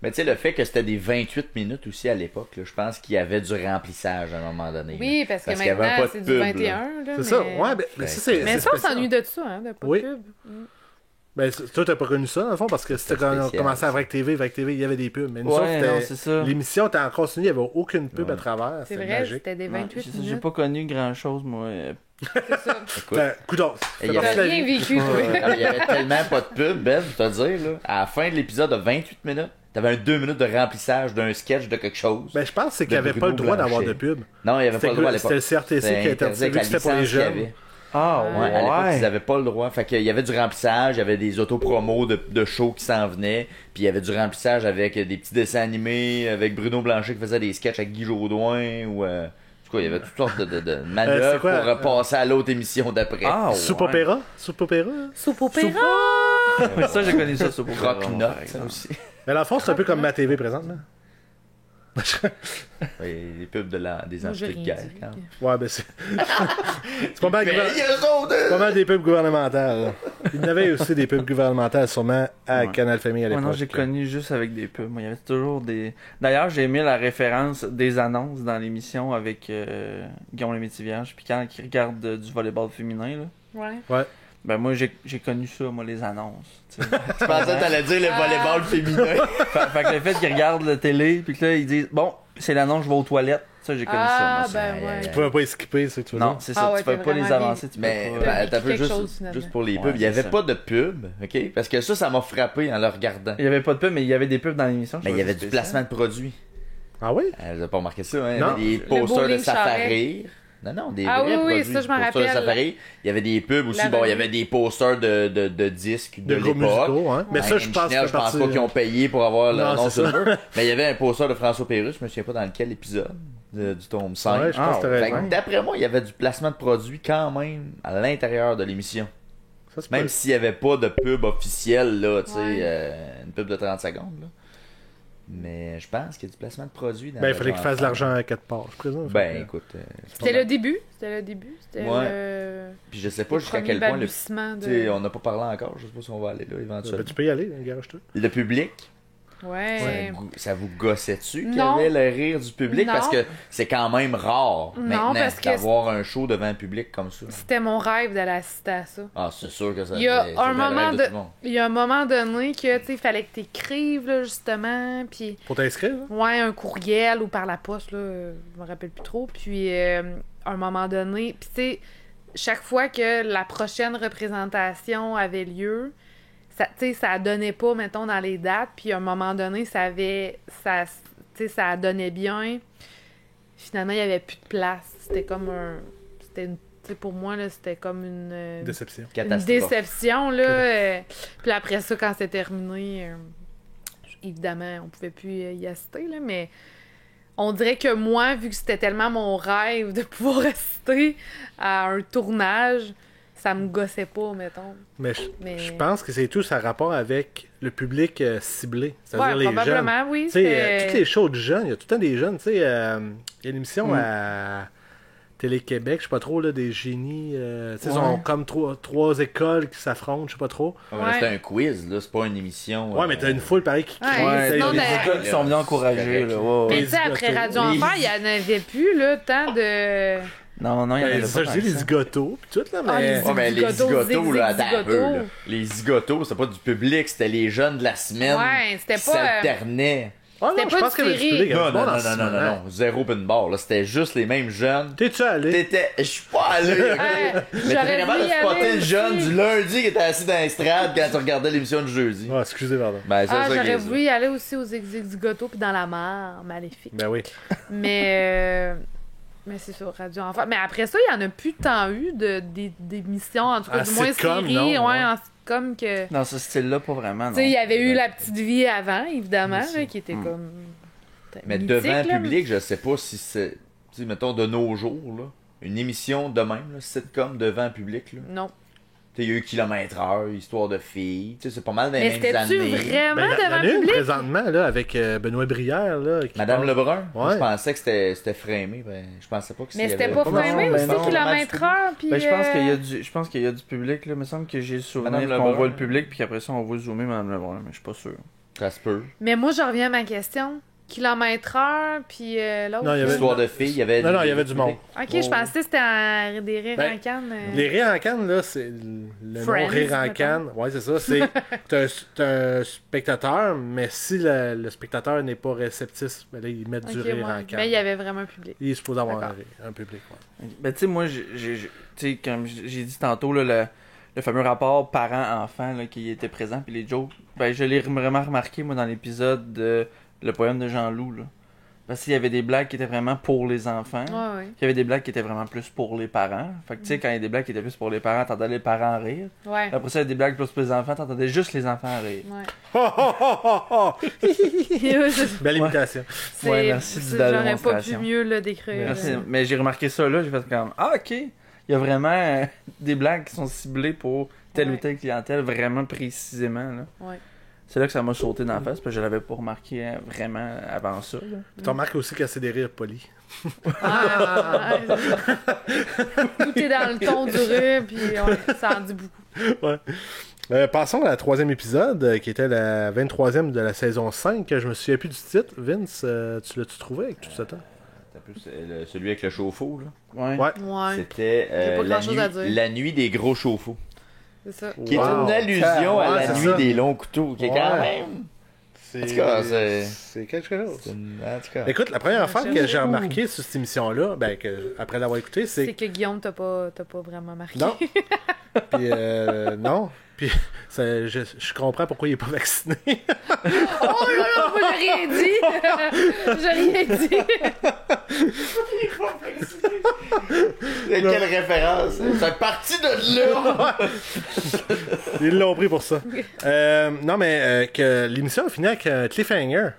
Mais tu sais, le fait que c'était des 28 minutes aussi à l'époque, je pense qu'il y avait du remplissage à un moment donné. Oui, parce que maintenant, c'est du 21. Là, c'est ça, ouais, mais ça, on s'ennuie de ça, hein, de pas de pub. Ben, toi, t'as pas connu ça, dans le fond, parce que c'était quand on commençait à Vrac TV, il y avait des pubs. Mais nous autres, l'émission était en continu, il n'y avait aucune pub à travers. C'est vrai, c'était des 28 minutes. J'ai pas connu grand-chose, moi. C'est ça. Écoute, il avait rien vécu, il y avait tellement pas de pub, Ben, je te dire, là. À la fin de l'épisode de 28 minutes, t'avais un 2 minutes de remplissage d'un sketch de quelque chose. Ben, je pense que c'est qu'il n'y avait pas le droit d'avoir de pub. Non, il n'y avait pas le droit à l'époque. C'était le CRTC qui interdisait, vu que c'était pour les jeunes. Ah ouais. À l'époque, ils n'avaient pas le droit. Fait qu'il y avait du remplissage, il y avait des autopromos de shows qui s'en venaient, puis il y avait du remplissage avec des petits dessins animés, avec Bruno Blanchet qui faisait des sketchs avec Guy Jodoin, ou... en tout cas, il y avait toutes sortes de manœuvres pour passer à l'autre émission d'après. Ah, Soupe Opéra? Soupe Opéra! Ça, j'ai connu ça, Soupe Opéra. Croque-Note, ça aussi. Mais dans le fond, c'est un peu comme ma TV présente, là. Les pubs des entités de guerre. Ouais, ben c'est pas mal des pubs gouvernementales. Là. Il y en avait aussi des pubs gouvernementales sûrement à Canal Famille à l'époque. Non, j'ai connu juste avec des pubs. Il y avait toujours des... D'ailleurs, j'ai aimé la référence des annonces dans l'émission avec Guillaume Lemaitre-Vierge, puis quand il regarde du volleyball féminin. Là. Ouais. Ben moi, j'ai connu ça, moi, les annonces. Je pensais que t'allais dire le volleyball féminin. fait que le fait qu'ils regardent la télé, puis que là, ils disent, bon, c'est l'annonce, je vais aux toilettes. Ça, j'ai connu ça. Moi, ouais. Tu pouvais pas skipper, c'est tout. Non, c'est ça, tu peux pas les avancer. Mais t'as vu juste pour les pubs. Il y avait pas de pub, ok? Parce que ça m'a frappé en le regardant. Il y avait pas de pub, mais il y avait des pubs dans l'émission. Mais il y avait du placement de produits. Ah oui? Vous avez pas remarqué ça, hein? Il y avait des posters de Safari. Non, des vrais produits. Ça, je m'en rappelle. Safari. Il y avait des pubs aussi. Bon, il y avait des posters de disques de l'époque. Hein? Mais ça, je pense pas qu'ils ont payé pour avoir l'annonce de jeu. Mais il y avait un poster de François Pérusse, je me souviens pas dans lequel épisode du tome 5. Ouais, je pense que d'après moi, il y avait du placement de produits quand même à l'intérieur de l'émission. Même s'il n'y avait pas de pub officielle, là, tu sais, une pub de 30 secondes, là. Mais je pense qu'il y a du placement de produits. Ben, il fallait qu'il fasse de l'argent à 4 parts, je présume. Ben, écoute. C'était le début. C'était Puis je sais pas jusqu'à quel point de... on n'a pas parlé encore. Je sais pas si on va aller là éventuellement. Ben, tu peux y aller, garage-toi. Le public. Ouais. Ça vous gossait dessus qu'il y avait le rire du public? Non. Parce que c'est quand même rare maintenant d'avoir un show devant un public comme ça. C'était mon rêve d'aller assister à ça. Ah, c'est sûr que ça Il y a un moment donné que, tu sais, il fallait que t'écrives, là, justement, puis... Pour t'inscrire, là? Ouais, un courriel ou par la poste, là, je me rappelle plus trop. Puis, à un moment donné... Puis, tu sais, chaque fois que la prochaine représentation avait lieu... Ça donnait pas, mettons, dans les dates, puis à un moment donné, ça donnait bien. Finalement, il n'y avait plus de place. C'était comme pour moi, là, c'était comme une... déception. Une déception, là. Puis après ça, quand c'est terminé, évidemment, on pouvait plus y assister, là, mais on dirait que moi, vu que c'était tellement mon rêve de pouvoir assister à un tournage... Ça me gossait pas, mettons. Mais je pense que c'est tout ça rapport avec le public ciblé. C'est-à-dire les probablement, jeunes. Oui. Toutes les shows de jeunes, il y a tout le temps des jeunes. Il y a une émission à Télé-Québec, je sais pas trop, là, des génies. Ils ont comme trois écoles qui s'affrontent, je sais pas trop. C'est un quiz, là, c'est pas une émission. Ouais, mais t'as une foule pareil qui crie. Les écoles qui sont venus encourager. Mais tu sais, après Radio Enfer, il y en avait plus, là, tant de... Non, il y avait ça, je dis les zigotos, pis tout, là, mais... les zigotos, là, les zigotos, c'est pas du public, c'était les jeunes de la semaine c'était qui s'alternaient. C'était pas du série. Non, zéro pinball, là, c'était juste les mêmes jeunes. T'es-tu allé? Je suis pas allé, mais t'es capable de spotter le jeune du lundi qui était assis dans l'estrade quand tu regardais l'émission du jeudi. Ouais, excusez, pardon. J'aurais voulu y aller aussi aux zigotos pis dans la mare, maléfique. Ben oui. Mais c'est ça, Radio Enfer. Mais après ça, il n'y en a plus tant eu d'émissions, en tout cas, du moins séries, en sitcom que... Dans ce style-là, pas vraiment, non. Tu sais, il y avait eu La Petite Vie avant, évidemment, là, qui était comme... Mais mythique, devant là, public, je sais pas si c'est... Tu sais, mettons, de nos jours, là, une émission de même, là, sitcom devant public, là. Non. Il y a eu Kilomètre-heure, Histoire de filles. C'est pas mal des mêmes années. Mais c'était-tu vraiment devant le public? présentement, là, avec Benoît Brière. Là, Madame Lebrun? Ouais. Je pensais que c'était framé. Je pensais pas que c'était... Mais c'était pas framé aussi, Kilomètre-heure? Puis je pense qu'il y a du public. Là. Il me semble que j'ai le souvenir qu'on voit le public, puis qu'après ça, on voit zoomer Madame Lebrun. Mais je suis pas sûr. Ça se peut. Mais moi, je reviens à ma question. Kilomètre-heure, puis l'autre... Non, il y avait Histoire de filles, il y avait... Non, il y avait du monde. Ok, je pensais que c'était des rires en canne. Les rires en canne, là, c'est le nom rire en canne. Ouais, c'est ça. C'est t'as un spectateur, mais si le spectateur n'est pas réceptif, ben là, ils mettent du rire en canne. Mais il y avait vraiment un public. Il est supposé avoir un public, ouais. Ben, tu sais, moi, comme j'ai dit tantôt, là, le fameux rapport parent-enfant qui était présent, puis les jokes, ben, je l'ai vraiment remarqué, moi, dans l'épisode de Le poème de Jean-Loup, là. Parce qu'il y avait des blagues qui étaient vraiment pour les enfants. Ouais. Puis il y avait des blagues qui étaient vraiment plus pour les parents. Fait que tu sais, quand il y a des blagues qui étaient plus pour les parents, t'entendais les parents rire. Ouais. Après ça, il y a des blagues plus pour les enfants, t'entendais juste les enfants rire. Ouais. Belle imitation. Ouais, merci de la J'aurais pas pu mieux le décrire. Merci. Mais j'ai remarqué ça là, j'ai fait comme ok. Il y a vraiment des blagues qui sont ciblées pour telle ou telle clientèle, vraiment précisément. Là. Ouais. C'est là que ça m'a sauté dans la face, parce que je l'avais pas remarqué vraiment avant ça. Tu remarques aussi que c'est des rires polis. Tout est dans le ton du rire, puis ça en dit beaucoup. Ouais. Passons à la 3e épisode, qui était la 23e de la saison 5. Je me souviens plus du titre. Vince, tu l'as-tu trouvé avec tout ça? Celui avec le chauffe-eau, là. Ouais. C'était la nuit des gros chauffe-eaux. C'est ça. Qui est une allusion à la nuit des longs couteaux, qui est quand même... En tout cas, c'est quelque chose. Écoute, la première affaire que j'ai remarqué sur cette émission-là, après l'avoir écouté, c'est que Guillaume t'as pas vraiment marqué. Non. Puis, non. Puis, je comprends pourquoi il est pas vacciné. Oh là là, moi j'ai rien dit. J'ai rien dit. Il est pas vacciné. Quelle référence. C'est parti de là. Ils l'ont pris pour ça. Non, mais que l'émission a fini avec un cliffhanger.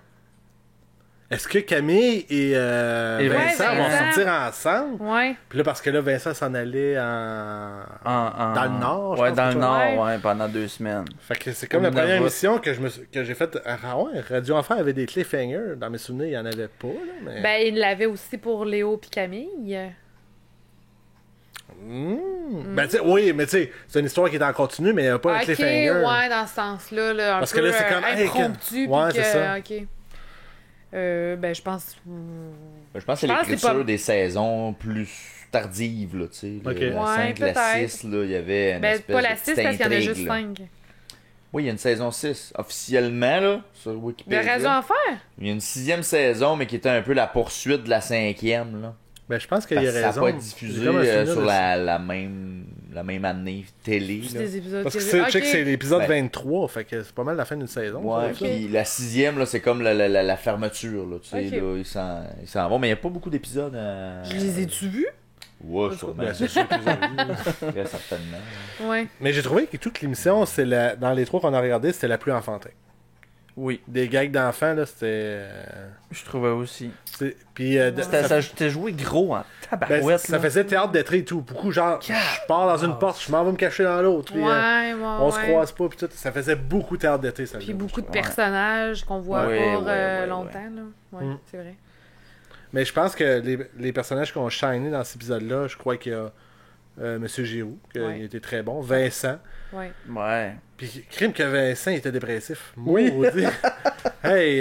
Est-ce que Camille et Vincent vont sortir ensemble? Ouais. Puis là, parce que là, Vincent s'en allait dans le Nord. Ouais, dans le Nord, pendant 2 semaines. Fait que c'est comme la première émission que j'ai faite. Ah ouais, Radio Enfer avait des cliffhangers. Dans mes souvenirs, il n'y en avait pas. Là, mais... Ben, il l'avait aussi pour Léo et Camille. Ben, oui, mais tu sais, c'est une histoire qui est en continu, mais il n'y a pas un cliffhanger. Ouais, dans ce sens-là. Là, parce que là, c'est comme impromptu. Ouais, c'est ça. OK. Ben, je pense. Je pense que c'est l'écriture des saisons plus tardives, là, tu sais. La 5, la 6, là, il y avait une espèce pas la 6, parce qu'il y en a juste 5. Oui, il y a une saison 6. Officiellement, là, sur Wikipédia. De Radio Enfer? Il y a une 6e saison, mais qui était un peu la poursuite de la 5e, là. Ben, je pense qu'il y a raison. Ça n'a pas été diffusé sur la même année télé. Parce que tu sais que c'est l'épisode 23, fait que c'est pas mal la fin d'une saison. Ouais, puis la 6e, là, c'est comme la fermeture, là, tu sais, là, ils s'en vont, mais il n'y a pas beaucoup d'épisodes. Je les ai-tu vus? Ouais, sûrement. Ben, c'est sûr que très certainement. Ouais. Mais j'ai trouvé que toute l'émission, dans les 3 qu'on a regardé, c'était la plus enfantine. Oui. Des gags d'enfants, là, c'était... Je trouvais aussi. Puis... C'était joué gros en tabarouette. Ben, ça faisait théâtre d'être et tout. Beaucoup, genre, je pars dans une porte, je m'en vais me cacher dans l'autre. Puis, on se croise pas, puis tout. Ça faisait beaucoup théâtre d'été, ça. Puis beaucoup de personnages qu'on voit pas longtemps, là. Ouais, c'est vrai. Mais je pense que les personnages qui ont shiné dans cet épisode-là, je crois qu'il y a Monsieur Giroux, qui a été très bon. Vincent. Ouais. Puis, crime que Vincent était dépressif. Oui. Hey,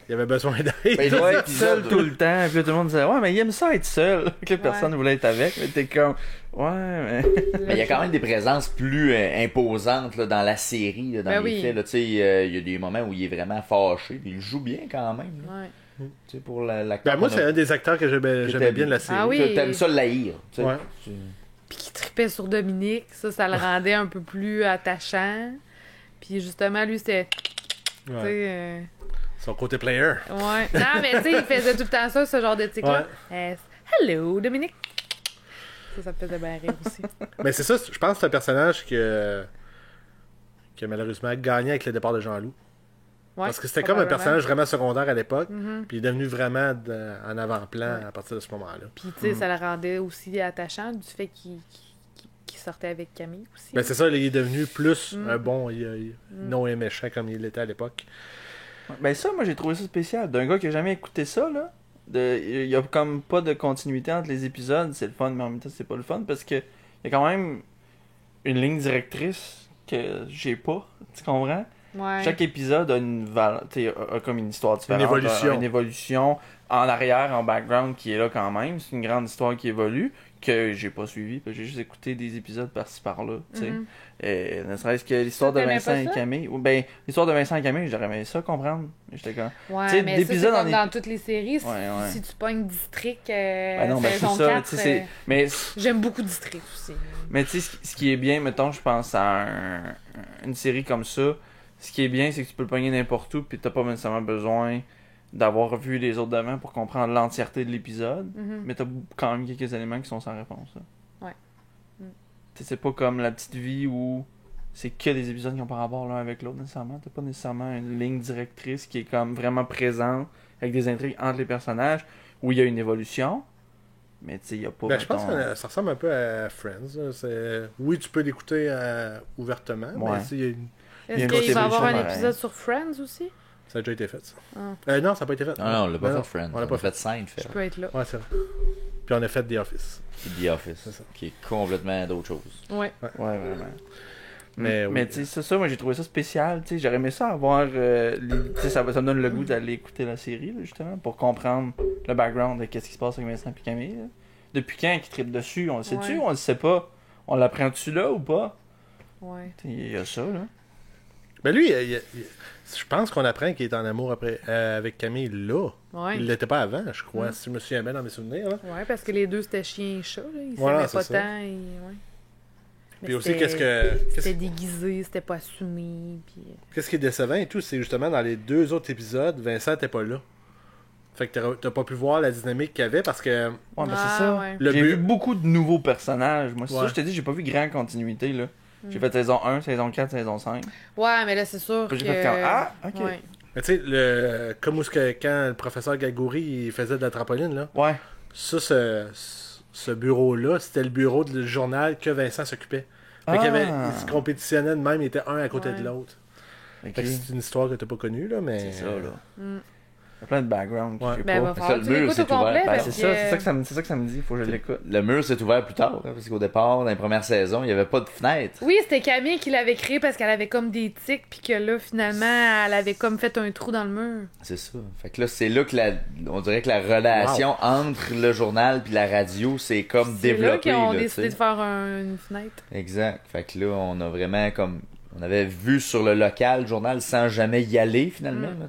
il avait besoin d'aide. Il doit être seul tout le temps. Puis là, tout le monde disait, ouais, mais il aime ça être seul. Que personne ne voulait être avec. Mais t'es comme, ouais, mais. Mais il y a quand même des présences plus imposantes là, dans la série, là, dans les faits. Il y a des moments où il est vraiment fâché. Puis il joue bien quand même. Là. Ouais. Tu sais, pour l'acteur. Ben moi, c'est un des acteurs que j'aimais bien de la série. Ah oui. T'aimes ça l'haïr. Ouais. Puis qui tripait sur Dominique, ça le rendait un peu plus attachant. Puis justement, lui, c'était... Son côté player. Ouais. Non, mais tu sais, il faisait tout le temps ça, ce genre de tic-là. Hello, Dominique. Ça me faisait bien rire aussi. Mais c'est ça, je pense que c'est un personnage qui a malheureusement gagné avec le départ de Jean-Loup. Ouais, parce que c'était comme un personnage vraiment secondaire à l'époque, puis il est devenu vraiment en avant-plan à partir de ce moment-là. Puis tu sais, ça le rendait aussi attachant du fait qu'il sortait avec Camille aussi. Ben c'est ça, il est devenu plus un bon non et méchant comme il l'était à l'époque. Ben ça, moi j'ai trouvé ça spécial. D'un gars qui a jamais écouté ça, là, il y a comme pas de continuité entre les épisodes, c'est le fun, mais en même temps c'est pas le fun, parce que il y a quand même une ligne directrice que j'ai pas, tu comprends? Ouais. Chaque épisode a a comme une histoire différente. Une évolution en arrière, en background qui est là quand même. C'est une grande histoire qui évolue, que j'ai pas suivi. J'ai juste écouté des épisodes par-ci par-là. Ne serait-ce que l'histoire de Vincent et Camille. Ben, l'histoire de Vincent et Camille, j'aurais aimé ça comprendre. J'étais comme. Ouais, mais ça, c'est comme dans toutes les séries. Si tu pognes District, saison 4, mais j'aime beaucoup District aussi. Mais tu sais, ce qui est bien, mettons, je pense à une série comme ça. Ce qui est bien, c'est que tu peux le pogner n'importe où, puis t'as pas nécessairement besoin d'avoir vu les autres devant pour comprendre l'entièreté de l'épisode. Mais t'as quand même quelques éléments qui sont sans réponse. Là. Ouais. C'est pas comme La Petite Vie où c'est que des épisodes qui n'ont pas rapport l'un avec l'autre nécessairement. T'as pas nécessairement une ligne directrice qui est comme vraiment présente avec des intrigues entre les personnages où il y a une évolution. Mais tu sais, il n'y a pas... je pense que ça ressemble un peu à Friends. Oui, tu peux l'écouter ouvertement, mais il y a une... Est-ce qu'il va y avoir un épisode sur Friends aussi? Ça a déjà été fait, ça. Non, ça n'a pas été fait. Non, on l'a pas fait Friends. On l'a pas fait Seinfeld. Je peux être là. Ouais, c'est vrai. Puis on a fait The Office. The Office, c'est ça. Qui est complètement d'autre chose. Ouais, vraiment. Mais tu sais, ça, moi j'ai trouvé ça spécial. Tu sais, j'aurais aimé ça avoir. Ça me donne le goût d'aller écouter la série, là, justement, pour comprendre le background de qu'est-ce qui se passe avec Vincent et Camille. Là. Depuis quand ils trippent dessus? On le sait-tu? On le sait pas? On l'apprend-tu là ou pas? Ouais. Il y a ça, là. Ben lui, je pense qu'on apprend qu'il est en amour après avec Camille là. Ouais. Il l'était pas avant, je crois, si je me souviens bien dans mes souvenirs. Là. Ouais, parce que les deux c'était chien et chat. Là. Ils s'aimaient pas tant. Puis aussi, c'était déguisé, c'était pas assumé. Puis... Qu'est-ce qui est décevant et tout, c'est justement dans les 2 autres épisodes, Vincent n'était pas là. Fait que t'as pas pu voir la dynamique qu'il y avait parce que. Ouais, mais c'est ça. Ouais. J'ai vu beaucoup de nouveaux personnages. Moi, c'est ça, je t'ai dit, j'ai pas vu grande continuité, là. J'ai fait saison 1, saison 4, saison 5. Ouais, mais là, c'est sûr que... J'ai fait quand... Ah, ok. Ouais. Mais tu sais, comme quand le professeur Gagouri il faisait de la trampoline, là. Ouais. Ça, ce bureau-là, c'était le bureau du journal que Vincent s'occupait. Fait qu'il se compétitionnait de même, il était un à côté de l'autre. Okay. Fait que c'est une histoire que t'as pas connue, là, mais... C'est ça, là. Il y a plein de background. Ouais. Ben, va falloir que tu l'écoutes au complet. C'est ça que ça me dit. Faut que je l'écoute. Le mur s'est ouvert plus tard, hein, parce qu'au départ, dans les premières saisons, il n'y avait pas de fenêtre. Oui, c'était Camille qui l'avait créé parce qu'elle avait comme des tics, puis que là, finalement, elle avait comme fait un trou dans le mur. C'est ça. Fait que là, c'est là que on dirait que la relation entre le journal puis la radio s'est comme développée. C'est là qu'ils ont décidé de faire une fenêtre. Exact. Fait que là, on a vraiment comme... On avait vu sur le local le journal sans jamais y aller, finalement. Là,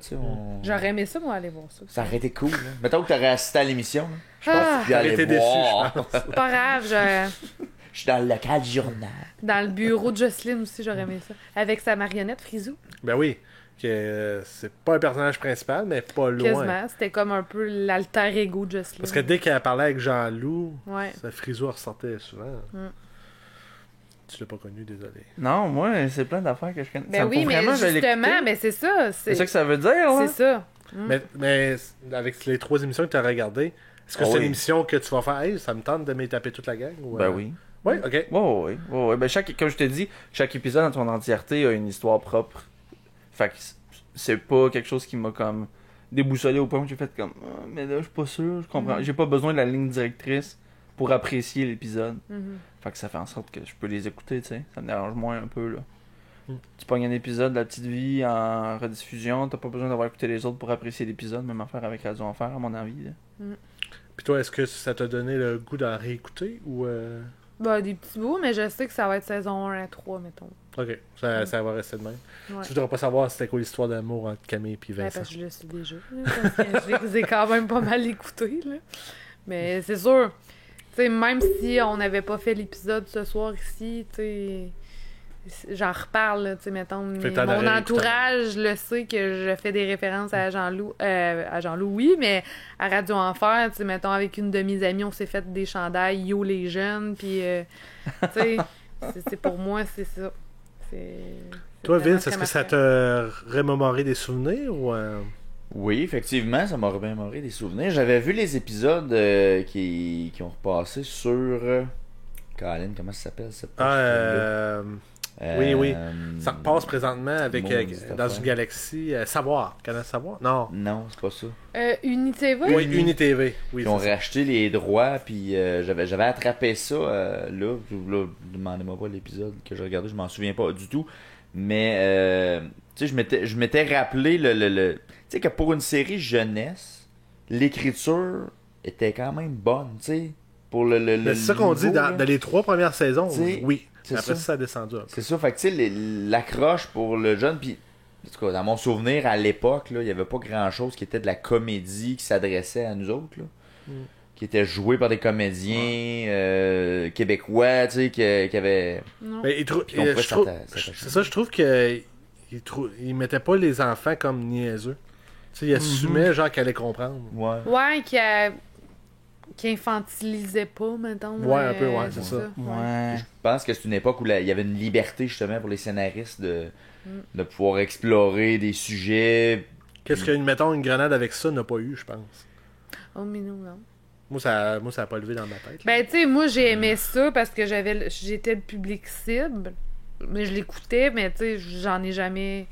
J'aurais aimé ça, moi, aller voir ça. Ça aurait été cool. Là. Mettons que tu aurais assisté à l'émission. Je pense que tu aurais été déçu, je pense. Pas grave, je suis dans le local du journal. Dans le bureau de Jocelyne aussi, j'aurais aimé ça. Avec sa marionnette Frisou. Ben oui. C'est pas un personnage principal, mais pas loin. Quasiment. C'était comme un peu l'alter ego de Jocelyne. Parce que dès qu'elle parlait avec Jean-Loup, sa Frisou ressortait souvent. Tu l'as pas connu, désolé. Non, moi, c'est plein d'affaires que je connais. Ben oui, mais justement, mais c'est ça. C'est ça que ça veut dire, là. C'est ça. Mais avec les 3 émissions que tu as regardées, est-ce que c'est une émission que tu vas faire, hey, ça me tente de m'étaper toute la gang? Ou, Ben oui. Oui, ok. Oui. Ben comme je t'ai dit, chaque épisode dans son entièreté a une histoire propre. Fait que c'est pas quelque chose qui m'a comme déboussolé au point où j'ai fait comme mais là, je suis pas sûr, je comprends. J'ai pas besoin de la ligne directrice pour apprécier l'épisode. Fait que ça fait en sorte que je peux les écouter, tu sais. Ça me dérange moins un peu, là. Tu pognes un épisode de La Petite Vie en rediffusion, t'as pas besoin d'avoir écouté les autres pour apprécier l'épisode, même affaire avec Radio Enfer, à mon avis. Puis toi, est-ce que ça t'a donné le goût d'en réécouter ou Ben, des petits bouts, mais je sais que ça va être saison 1 à 3, mettons. Ok, ça va rester de même. Ouais. Tu voudrais pas savoir c'était quoi l'histoire d'amour entre Camille et Vincent? Parce que je le sais déjà. Parce que je les ai quand même pas mal écoutés, là. Mais c'est sûr, tu sais, même si on n'avait pas fait l'épisode ce soir ici, tu sais, j'en reparle, tu sais, mettons, mon entourage le sait que je fais des références à Jean-Loup, oui, mais à Radio Enfer, tu sais, mettons, avec une de mes amies, on s'est fait des chandails Yo les jeunes, puis, tu sais, c'est pour moi, c'est ça. Toi, Vince, est-ce que ça t'a remémoré des souvenirs ou... Oui, effectivement, ça m'a remémoré des souvenirs. J'avais vu les épisodes qui ont repassé sur... Colin, comment ça s'appelle? Oui. Ça repasse présentement avec dans une galaxie. Savoir. Canal Savoir? Non. Non, c'est pas ça. Unitv? Oui, Unitv. Oui, ils ont racheté les droits, puis j'avais attrapé ça là. Demandez-moi pas l'épisode que j'ai regardé, je m'en souviens pas du tout. Mais tu sais, je m'étais rappelé le tu sais que pour une série jeunesse, l'écriture était quand même bonne, tu sais. Pour c'est ça qu'on dit dans les 3 premières saisons. Oui. Après ça a descendu. C'est ça, fait que tu sais, l'accroche pour le jeune, puis en tout cas, dans mon souvenir à l'époque, il n'y avait pas grand chose qui était de la comédie qui s'adressait à nous autres, là. Qui était joué par des comédiens québécois, tu sais, qui avaient. C'est ça, je trouve que il mettait pas les enfants comme niaiseux. Tu sais, il assumait genre qu'elle allait comprendre. Ouais, qui infantilisait pas, mettons. Ouais, un peu, c'est ça. Ouais. Je pense que c'est une époque où il y avait une liberté, justement, pour les scénaristes de pouvoir explorer des sujets. Qu'est-ce qu'une, mettons, une grenade avec ça n'a pas eu, je pense. Oh, mais non. Moi, ça a pas levé dans ma tête. Ben, tu sais, moi, j'ai aimé ça parce que j'étais le public cible. Mais je l'écoutais, mais tu sais, j'en ai jamais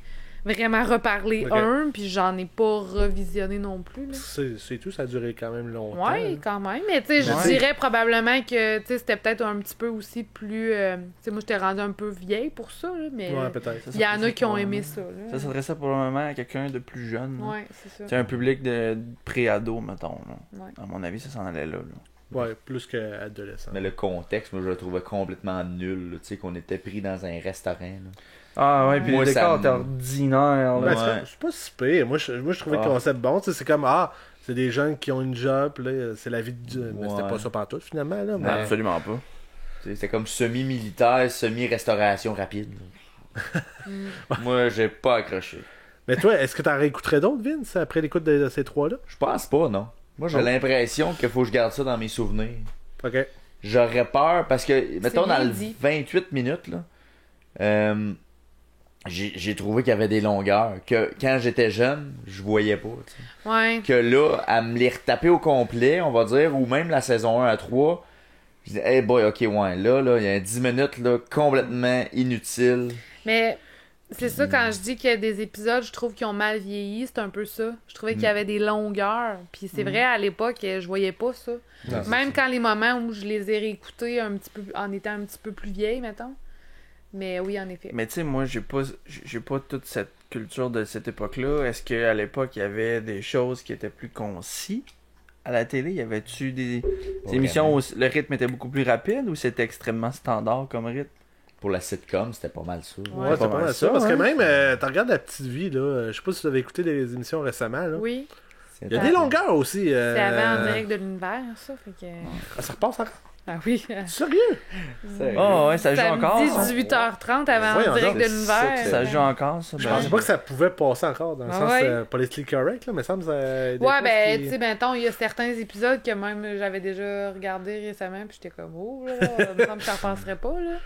vraiment reparlé puis j'en ai pas revisionné non plus. C'est tout, ça a duré quand même longtemps. Ouais, quand même. Mais tu sais, je dirais probablement que c'était peut-être un petit peu aussi plus... tu sais, moi, j'étais rendue un peu vieille pour ça, là, mais il y en a qui ont aimé ça. Là. Ça s'adressait probablement à quelqu'un de plus jeune. Ouais, c'est ça. C'est un public de pré-ado, mettons. Là. Ouais. À mon avis, ça s'en allait là. Ouais, plus qu'adolescent. Mais le contexte, moi, je le trouvais complètement nul. Tu sais, qu'on était pris dans un restaurant. Là. Ah ouais, puis le décor était ordinaire. C'est pas si pire. Moi, je trouvais le concept bon. C'est comme, c'est des jeunes qui ont une job, là, c'est la vie de... Mais c'était pas ça pantoute, finalement. Là, mais... Absolument pas. C'était comme semi-militaire, semi-restauration rapide. Moi, j'ai pas accroché. Mais toi, est-ce que t'en réécouterais d'autres, Vince, après l'écoute de ces 3-là? Je pense pas, non. Moi, j'ai l'impression qu'il faut que je garde ça dans mes souvenirs. OK. J'aurais peur, parce que, mettons, dans le 28 minutes, là... j'ai trouvé qu'il y avait des longueurs que quand j'étais jeune, je voyais pas. T'sais. Ouais. Que là, à me les retaper au complet, on va dire, ou même la saison 1 à 3, je disais, hey boy, ok, ouais, là, il y a 10 minutes là, complètement inutiles. Mais C'est ça, quand je dis qu'il y a des épisodes, je trouve qu'ils ont mal vieilli, c'est un peu ça. Je trouvais qu'il y avait des longueurs. Puis c'est vrai, à l'époque, je voyais pas ça. Non, même quand les moments où je les ai réécoutés un petit peu, en étant un petit peu plus vieille, mettons. Mais oui, en effet. Mais tu sais, moi, j'ai pas toute cette culture de cette époque-là. Est-ce qu'à l'époque, il y avait des choses qui étaient plus concis à la télé? Y avait-tu des émissions où le rythme était beaucoup plus rapide ou c'était extrêmement standard comme rythme? Pour la sitcom, c'était pas mal ça. Ouais, c'était pas mal ça. Parce que même, tu regardes La Petite Vie, là. Je sais pas si vous avez écouté des émissions récemment, là. Oui. Il y a des longueurs aussi. C'est avant En direct de l'univers, ça. Fait que... ça repasse encore. Ah oui. Sérieux? Oh, ouais, ça joue encore. 18h30 avant En direct de l'univers. Ça joue encore, ça. Je pensais pas que ça pouvait passer encore, dans le sens politically correct, là, mais ça me semble. Ouais, ben, tu sais, mettons, il y a certains épisodes que même j'avais déjà regardé récemment, puis j'étais comme, oh, là, il me semble que ça repasserait pas, là.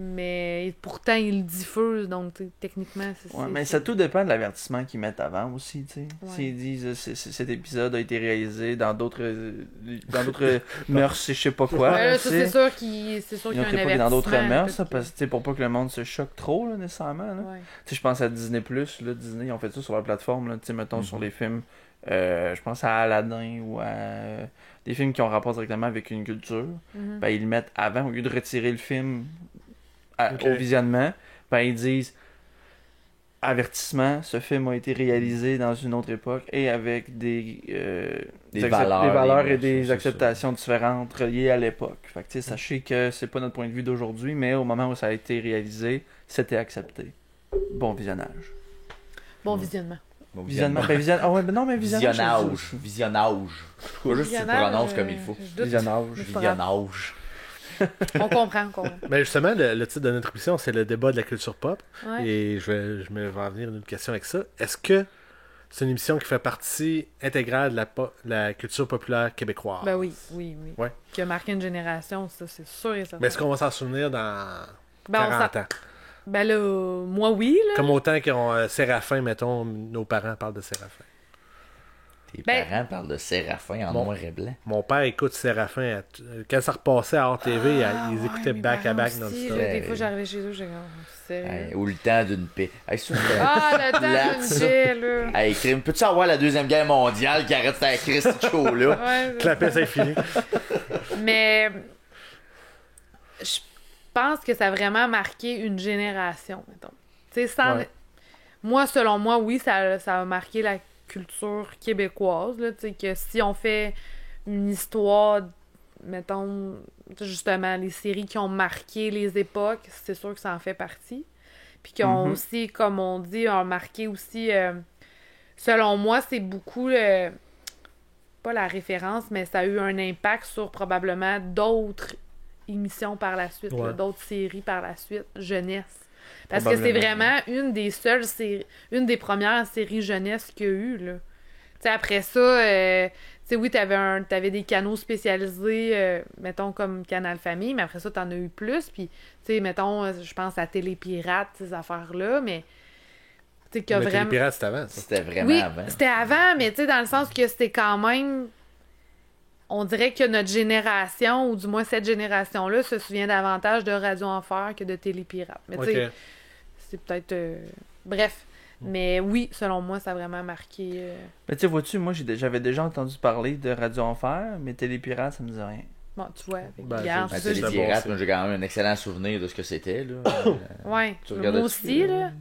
Mais pourtant, ils le diffusent, donc techniquement, c'est... Ouais, mais ça tout dépend de l'avertissement qu'ils mettent avant aussi, tu sais. Ouais. S'ils disent cet épisode a été réalisé dans d'autres mœurs, je sais pas quoi. Ouais, là, ça, c'est sûr qu'il y a un avertissement. Dans d'autres mœurs, ça, parce que pour pas que le monde se choque trop, là, nécessairement. Là. Ouais. Tu sais, je pense à Disney+, là, Disney, ils ont fait ça sur leur plateforme, là, tu sais, mettons, sur les films, je pense à Aladdin ou à des films qui ont rapport directement avec une culture, ben, ils le mettent avant, au lieu de retirer le film au visionnement, ben ils disent avertissement, ce film a été réalisé dans une autre époque et avec des valeurs et des acceptations différentes reliées à l'époque. Fait que sachez que c'est pas notre point de vue d'aujourd'hui, mais au moment où ça a été réalisé, c'était accepté. Bon visionnage. Bon visionnement. Visionnement. Ah ouais, ben non, mais visionnage. Visionnage. Faut juste que tu le prononces comme il faut. Visionnage. On comprend. Mais justement, le titre de notre émission, c'est le débat de la culture pop. Ouais. Et je vais en venir à une question avec ça. Est-ce que c'est une émission qui fait partie intégrale de la culture populaire québécoise? Ben oui. Ouais. Qui a marqué une génération, ça, c'est sûr et certain. Mais est-ce qu'on va s'en souvenir dans 40 ans? Ben là, moi, oui. Là. Comme autant qu'on Séraphin, mettons, nos parents parlent de Séraphin. Tes parents parlent de Séraphin en noir et blanc. Mon père écoute Séraphin. Quand ça repassait à RTV, ils écoutaient back-à-back non-stop. Des fois, j'arrivais chez eux, j'étais sérieux. Ou le temps d'une paix. Le temps d'une paix, là. Hey, crime, peux-tu avoir la Deuxième Guerre mondiale qui arrête cette Christ show-là? Clapet, c'est fini. Mais je pense que ça a vraiment marqué une génération, mettons. Tu sais, moi, selon moi, oui, ça a marqué la culture québécoise, là, tu sais, que si on fait une histoire, mettons, justement, les séries qui ont marqué les époques, c'est sûr que ça en fait partie. Puis qui ont aussi, comme on dit, ont marqué aussi, selon moi, c'est beaucoup, pas la référence, mais ça a eu un impact sur probablement d'autres émissions par la suite, d'autres séries par la suite, jeunesse. Parce que c'est vraiment une des seules séries, une des premières séries jeunesse qu'il y a eu, là. Tu sais, après ça, tu sais, oui, t'avais des canaux spécialisés, mettons, comme Canal Famille, mais après ça, t'en as eu plus, puis, tu sais, mettons, je pense à Télépirate, ces affaires-là, mais... Tu sais, qu'il y a vraiment... Télépirate, c'était avant, ça. C'était vraiment avant. C'était avant, mais tu sais, dans le sens que c'était quand même... On dirait que notre génération, ou du moins cette génération-là, se souvient davantage de Radio Enfer que de Télépirate. Mais tu sais, c'est peut-être... Bref. Mais oui, selon moi, ça a vraiment marqué... Mais tu sais, vois-tu, moi, j'avais déjà entendu parler de Radio Enfer, mais Télépirate, ça me dit rien. Bon, tu vois, Télépirate, moi, j'ai quand même un excellent souvenir de ce que c'était, là. Ouais, moi aussi, là.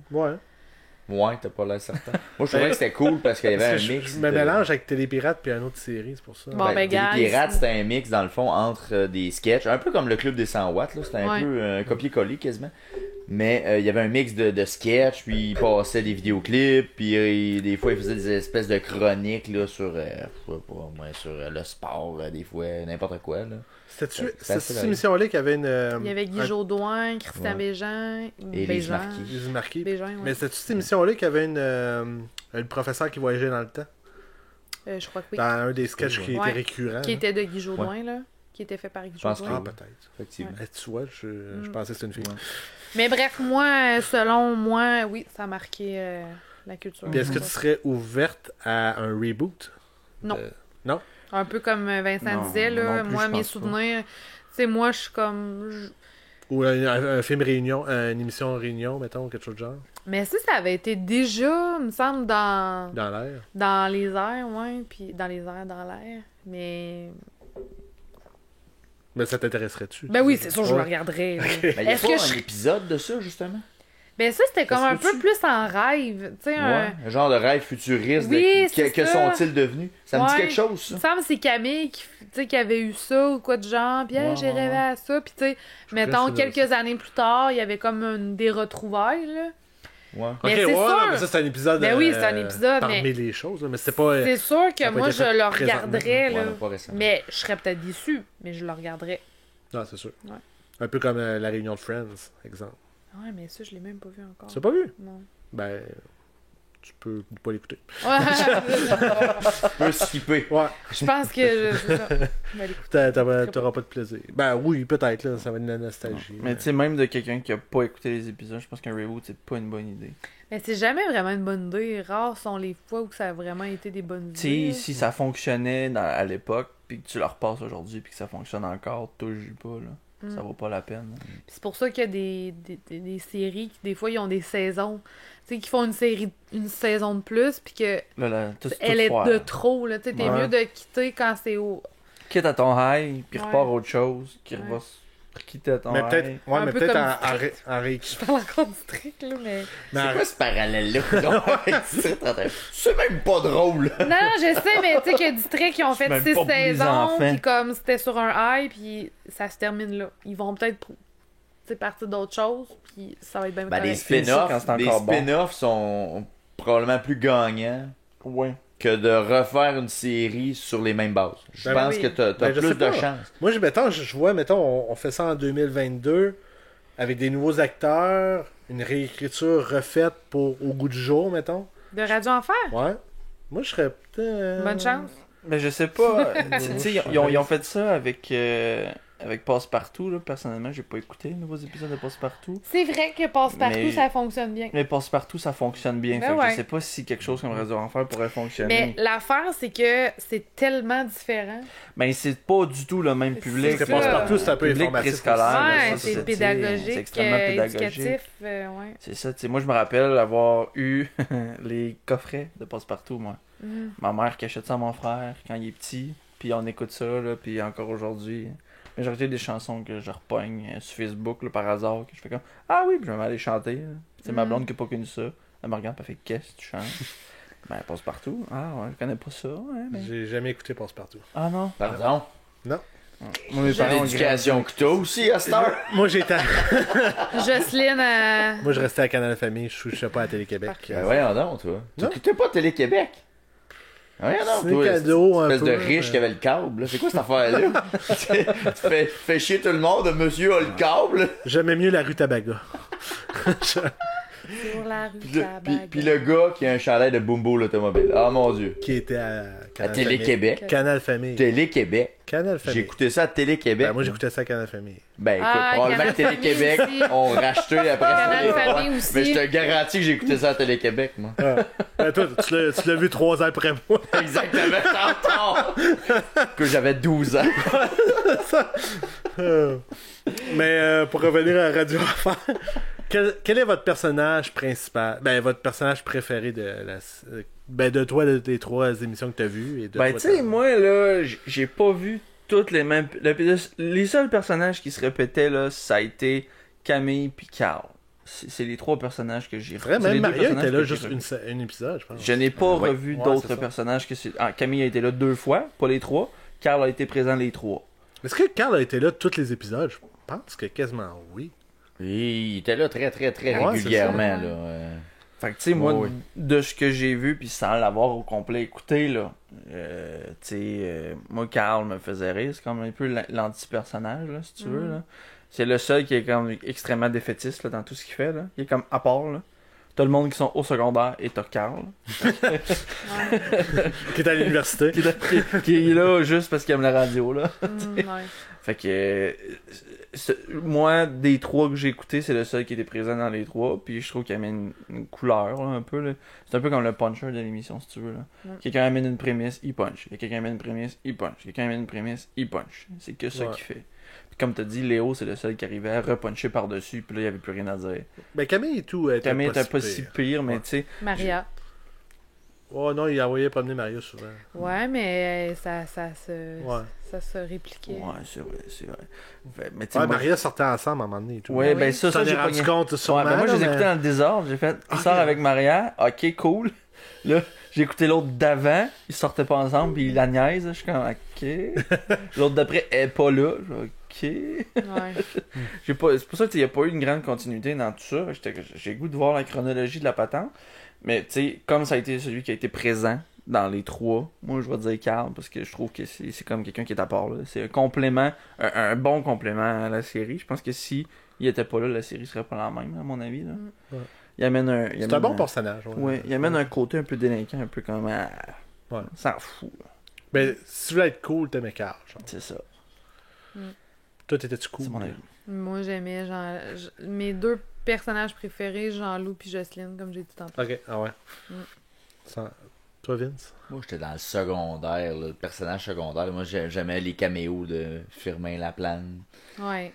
Ouais, t'as pas l'air certain. Moi, je trouvais que c'était cool parce qu'il y avait un mix. Je me mélange avec Télépirate puis une autre série, c'est pour ça. Bon, Télépirate, c'était un mix, dans le fond, entre des sketchs, un peu comme le Club des 100 watts, là. C'était un peu un copier-coller quasiment. Mais il y avait un mix de sketchs, puis il passait des vidéoclips, puis des fois, il faisait des espèces de chroniques là, sur, sur le sport, des fois, n'importe quoi. Là. C'était cette émission-là qu'il y avait une... Il y avait Guy Jodoin, Christian Bégin, et Lise Marquis. Mais c'était cette émission-là qu'il y avait une professeure qui voyageait dans le temps? Je crois que oui. Dans un des sketchs qui était récurrent. Qui était de Guy Jodoin, là. Qui était fait par Guy Jodoin. Je pense que peut-être. Effectivement. Tu vois, je pensais que c'était une fille. Mais bref, moi, selon moi, oui, ça a marqué la culture. Puis est-ce que tu serais ouverte à un reboot? Non. Non? Un peu comme Vincent disait, là. Moi, mes souvenirs... Tu sais, moi, je suis comme... Ou un film réunion, une émission réunion, mettons, quelque chose de genre. Mais ça avait été déjà, me semble, dans... Dans l'air. Dans les airs, ouais. Puis dans les airs, dans l'air. Mais ça t'intéresserait-tu? Ben oui, c'est sûr, je le regarderais. Okay. Ben, y a pas un épisode de ça, justement? Ben ça, c'était comme un peu plus en rêve. Tu sais, un genre de rêve futuriste. Oui, que sont-ils devenus? Ça me dit quelque chose, ça. Il me semble que c'est Camille qui avait eu ça ou quoi de genre. Puis j'ai rêvé à ça. Puis tu sais, mettons, quelques années plus tard, il y avait comme des retrouvailles, là. Ouais. Mais ok, c'est sûr. mais ça, c'est un épisode. Ben oui, c'est un épisode. Parmi les choses, mais c'était pas. C'est sûr que moi, je le regarderais, là. Ouais, mais je serais peut-être déçu, mais je le regarderais. Non, c'est sûr. Ouais. Un peu comme la réunion de Friends, exemple. Ouais, mais ça, je l'ai même pas vu encore. Tu l'as pas vu? Non. Ben, tu peux pas l'écouter. Ouais, tu peux skipper. Ouais. je pense que c'est ça. T'auras pas de plaisir. Ben oui, peut-être, là, ça va être de la nostalgie. Mais tu sais, même de quelqu'un qui a pas écouté les épisodes, je pense qu'un reboot, c'est pas une bonne idée. Mais c'est jamais vraiment une bonne idée. Rares sont les fois où ça a vraiment été des bonnes idées. Tu sais, si ça fonctionnait à l'époque, puis que tu le repasses aujourd'hui, puis que ça fonctionne encore, touche pas, là. Ça vaut pas la peine. C'est pour ça qu'il y a des séries qui, des fois, ils ont des saisons. Tu sais, qui font une saison de plus, puis que elle est de trop, là. Tu sais, t'es mieux de quitter quand c'est au... Quitte à ton high, puis repars autre chose, qui va quitter à ton mais high. peut-être, ouais, mais peut-être en Je parle encore du strict, là, mais... C'est quoi ce parallèle-là? C'est même pas drôle. Non, je sais, mais tu sais que District, ils ont fait 6 saisons, puis comme c'était sur un high, puis ça se termine là. Ils vont peut-être partir d'autres choses, puis ça va être bien des spin-offs sont probablement plus gagnants que de refaire une série sur les mêmes bases. Je pense que t'as plus de chance. Moi, je vois, on fait ça en 2022 avec des nouveaux acteurs, une réécriture refaite au goût du jour, mettons. De Radio Enfer? Ouais. Moi, je serais peut-être... Bonne chance. Mais je sais pas. Tu sais, ils ont fait ça avec Passe-Partout, là. Personnellement, j'ai pas écouté les nouveaux épisodes de Passe-Partout. C'est vrai que Passe-Partout, ça fonctionne bien. Mais Passe-Partout, ça fonctionne bien. Ben Je sais pas si quelque chose comme Radio Enfer pourrait fonctionner. Mais l'affaire, c'est que c'est tellement différent. Mais c'est pas du tout le même public. Parce que Passe-Partout, c'est un peu public préscolaire. Ouais, c'est pédagogique, c'est extrêmement pédagogique. C'est ça, tu sais. Moi, je me rappelle avoir eu les coffrets de Passe-Partout, moi. Ma mère qui achète ça à mon frère quand il est petit. Puis on écoute ça, là, puis encore aujourd'hui... Majorité des chansons que je repogne sur Facebook là, par hasard, que je fais comme ah oui, puis je vais aller chanter. C'est ma blonde qui n'a pas connu ça. Elle me regarde, elle fait qu'est-ce que tu chantes? Ben, Passe-Partout. Ah ouais, je connais pas ça. Ouais, mais... J'ai jamais écouté Passe-Partout. Ah non? Pardon? Non. Moi, mes parents ont l'éducation que toi aussi à cette heure. Moi, j'étais. Jocelyne. Moi, je restais à Canal Famille, je touchais pas à Télé-Québec. Ben voyons donc, toi. Tu n'écoutais pas Télé-Québec? Rien non, toi, cadeau, espèce de riche qui avait le câble. C'est quoi cette affaire-là? Tu fais chier tout le monde, monsieur a le câble. J'aimais mieux la rue Tabaga. Sur la rue Tabaga. Puis le gars qui a un chalet de Bumbo l'automobile. Ah mon Dieu. Qui était à Télé-Québec. Canal Famille. Télé-Québec. Canal Famille. J'ai écouté ça à Télé-Québec. Ben, moi, j'écoutais ça à Canal Famille. Ben écoute, probablement que Télé-Québec ont racheté après Canal Famille aussi. Mais je te garantis que j'ai écouté ça à Télé-Québec, moi. Ben, toi, tu l'as vu 3 ans après moi. Exactement, tantôt. Que j'avais 12 ans. Mais pour revenir à Radio Enfer, quel est votre personnage principal? Ben, votre personnage préféré de toi, des 3 émissions que tu as vues? Et ben, tu sais, moi, là, j'ai pas vu toutes les mêmes... Les seuls personnages qui se répétaient, là, ça a été Camille puis Carl. C'est les 3 personnages que j'ai revus. Même Maria était là juste un épisode, je pense. Je n'ai pas revu d'autres personnages que c'est... Ah, Camille a été là 2 fois, pas les 3. Carl a été présent les 3. Est-ce que Carl a été là tous les épisodes? Je pense que quasiment oui. Et il était là très régulièrement. Là. Fait que tu sais, moi, de ce que j'ai vu, puis sans l'avoir au complet écouté, là, moi, Carl me faisait rire. C'est comme un peu l'anti-personnage, là, si tu veux. Là. C'est le seul qui est comme extrêmement défaitiste là, dans tout ce qu'il fait. Là. Il est comme à part. Là. T'as le monde qui sont au secondaire et t'as Carl. Qui est à l'université. qui est là juste parce qu'il aime la radio. Là. Fait que moi, des 3 que j'ai écoutés, c'est le seul qui était présent dans les 3. Puis je trouve qu'il amène une couleur là, un peu. Là. C'est un peu comme le puncher de l'émission, si tu veux. Là. Quelqu'un amène une prémisse, il punch. Quelqu'un amène une prémisse, il punch. Quelqu'un amène une prémisse, il punch. C'est que ça qu'il fait. Puis comme t'as dit, Léo, c'est le seul qui arrivait à repuncher par-dessus, puis là, il n'y avait plus rien à dire. Ben, Camille et tout Camille était pas si pire, mais tu sais... Maria. Oh non, il envoyait promener Maria souvent. Ouais, mais ça se répliquait. Ouais, c'est vrai. Mais ouais, Maria sortait ensemble à un moment donné et tout. Ouais, ben ça j'ai rendu compte sûrement. Ouais, ben moi, je les écoutais dans le désordre. J'ai fait, il sort avec Maria, ok, cool. Là, j'ai écouté l'autre d'avant, ils sortaient pas ensemble, puis il la niaise. Je suis comme, ok. L'autre d'après est pas là. Ok. Ouais. C'est pour ça qu'il n'y a pas eu une grande continuité dans tout ça. J'ai le goût de voir la chronologie de la patente. Mais tu sais, comme ça a été celui qui a été présent dans les trois, moi je vais dire Carl parce que je trouve que c'est comme quelqu'un qui est à part. Là. C'est un complément, un bon complément à la série. Je pense que si il était pas là, la série serait pas la même, à mon avis. Là. Ouais. Il amène un. C'est un bon personnage. Ouais, il amène un côté un peu délinquant, un peu comme. Ouais. S'en fout. Là. Ben, si tu voulais être cool, t'aimais Carl. C'est ça. Toi, t'étais-tu cool? C'est mon avis. Moi, j'aimais mes deux personnages préférés, Jean-Loup puis Jocelyne, comme j'ai dit tantôt. Ok, ah ouais. Toi, Vince? Moi, j'étais dans le secondaire, là, le personnage secondaire. Moi, j'aimais les caméos de Firmin Laplane. Ouais.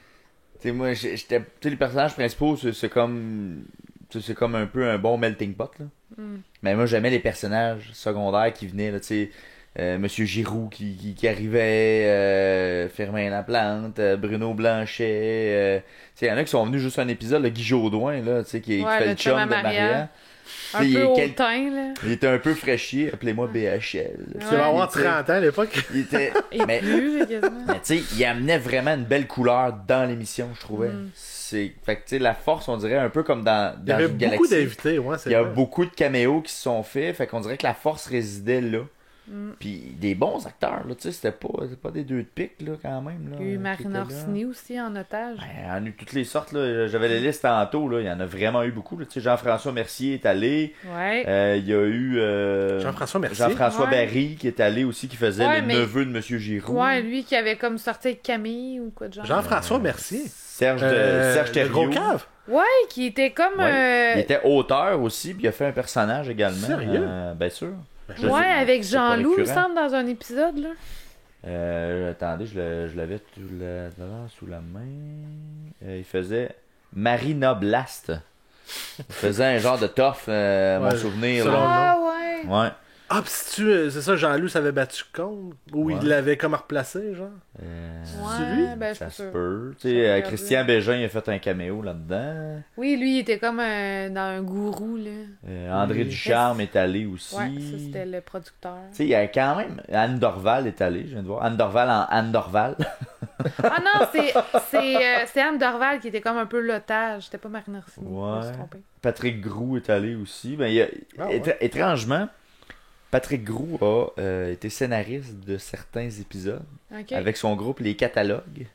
Tu sais, moi, j'étais. Tu sais, les personnages principaux, c'est comme. C'est comme un peu un bon melting pot, là. Mais moi, j'aimais les personnages secondaires qui venaient, là, tu sais. Monsieur Giroux qui arrivait, Firmin Laplante, Bruno Blanchet. Il y en a qui sont venus juste un épisode, le Guy Jodoin, là, qui fait le chum de Maria. Un peu hautain, là. Il était un peu fraîchier, appelez-moi BHL. Tu devais avoir 30 ans à l'époque. Il était. Mais tu sais, il amenait vraiment une belle couleur dans l'émission, je trouvais. Fait que, tu sais, la force, on dirait un peu comme dans il y avait beaucoup d'invités, ouais, il y a beaucoup de caméos qui se sont faits, fait qu'on dirait que la force résidait là. Puis des bons acteurs, là, tu sais, c'était pas des deux de pique, là, quand même. Là, il y a eu Marine Orsini aussi en otage. Ben, il y en a eu toutes les sortes, là. J'avais les listes tantôt, là. Il y en a vraiment eu beaucoup, là. Tu sais, Jean-François Mercier est allé. Ouais. Il y a eu Jean-François Mercier. Jean-François Barry qui est allé aussi, qui faisait le neveu de Monsieur Giroux. Ouais, lui qui avait comme sorti avec Camille ou quoi de genre. Jean-François Mercier. Serge Thériault. Gros cave. Ouais, qui était comme... Il était auteur aussi, puis il a fait un personnage également. Sérieux? Bien sûr. Ouais, avec Jean-Loup, il me semble, dans un épisode, là. Attendez, je l'avais sous la main. Il faisait Marina Blast. Il faisait un genre de tough, mon souvenir. Ah ouais. Ouais. Ah, pis c'est ça, Jean-Loup s'avait battu contre? Ou il l'avait comme replacé, genre? C'est lui? Ben, ça se peut. Tu sais, Christian Bégin, il a fait un caméo là-dedans. Oui, lui, il était comme dans un gourou, là. André Ducharme est allé aussi. Ouais, ça, c'était le producteur. Tu sais, il y a quand même... Anne Dorval est allée, je viens de voir. Anne Dorval en Anne Dorval. Ah non, c'est Anne Dorval qui était comme un peu l'otage. C'était pas Marine Orsini. Ouais. Patrick Groux est allé aussi. Ben, étrangement... Patrick Groux a été scénariste de certains épisodes avec son groupe Les Catalogues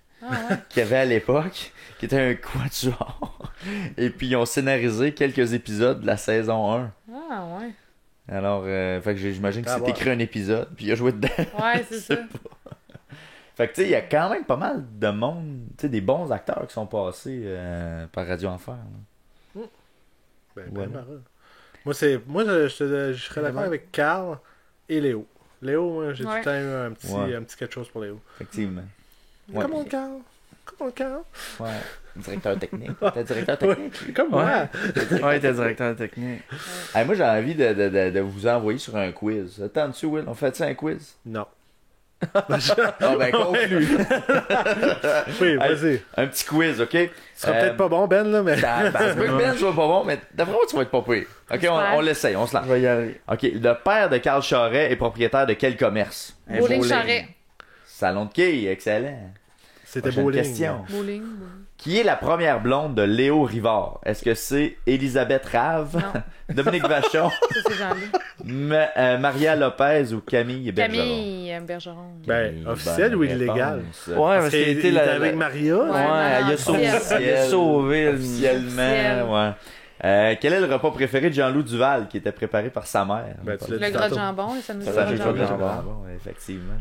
qu'il y avait à l'époque, qui était un quatuor. Et puis ils ont scénarisé quelques épisodes de la saison 1. Ah ouais. Alors, fait que j'imagine qu'il s'est écrit un épisode, puis il a joué dedans. Ouais, c'est ça. Fait que tu sais, il y a quand même pas mal de monde, tu sais, des bons acteurs qui sont passés par Radio Enfer. Ben marrant. Moi, je serais d'accord avec Carl et Léo. Léo, moi, j'ai tout le temps eu un petit quelque chose pour Léo. Effectivement. Comment Carl? Ouais. Directeur technique. T'es directeur technique? Comme moi. Ouais, t'es directeur technique. Hey, moi, j'ai envie de vous envoyer sur un quiz. Attends-tu, Will? On fait ça un quiz? Non. Conclu. Oui, vas-y. Un petit quiz, ok? Ce sera peut-être pas bon, Ben, là, mais. Ben soit pas bon, mais d'après moi, tu vas être pas pire. Ok, on l'essaye, on se lance. Je vais y aller. Ok, le père de Carl Charret est propriétaire de quel commerce? Bowling Charret. Salon de quilles, excellent. C'était Bowling. Question. Bowling. Qui est la première blonde de Léo Rivard? Est-ce que c'est Elisabeth Rave, Dominique Vachon, Maria Lopez ou Camille Bergeron? Camille Bergeron. Ben, officiel ou illégal? Ouais, parce qu'il était avec Maria. Ouais, il a sauvé officiellement. Ouais. Quel est le repas préféré de Jean-Loup Duval qui était préparé par sa mère? Le gras de jambon, ça nous dit le gras de jambon, effectivement.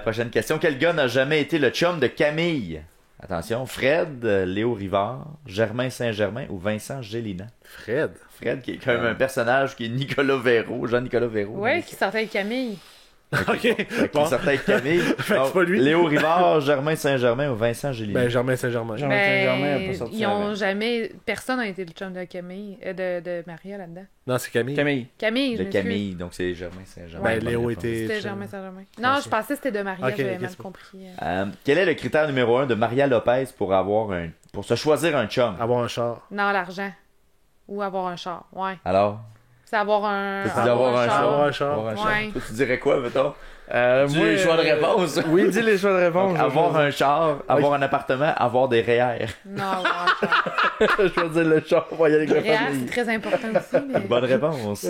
Prochaine question. Quel gars n'a jamais été le chum de Camille? Attention, Fred, Léo Rivard, Germain Saint-Germain ou Vincent Gélinas? Fred, qui est quand même un personnage qui est Nicolas Véro, Jean-Nicolas Véro. Ouais, qui sortait avec Camille. OK. Bon. Certain avec Camille. Donc, pas lui. Léo Rivard, Germain Saint-Germain ou Vincent Gélinas? Ben, Germain Saint-Germain. Saint-Germain n'a pas sorti. Ils ont jamais... Personne n'a été le chum de Camille, de Maria là-dedans. Non, c'est Camille. De Camille, donc c'est Germain Saint-Germain. Ben, Léo était... C'était Germain Saint-Germain. Non, je pensais que c'était de Maria, j'avais mal compris. Quel est le critère numéro 1 de Maria Lopez pour se choisir un chum? Avoir un char. Non, l'argent. Ou avoir un char, ouais. Alors? C'est avoir un... Avoir un char. Ouais. Toi, tu dirais quoi, mettons? Moi, les choix de réponse. Oui, dis les choix de réponse. Donc, avoir un char, avoir un appartement, avoir des REER. Non, avoir un char. Je vais dire le char pour y aller avec la famille. C'est très important aussi. Mais... Bonne réponse.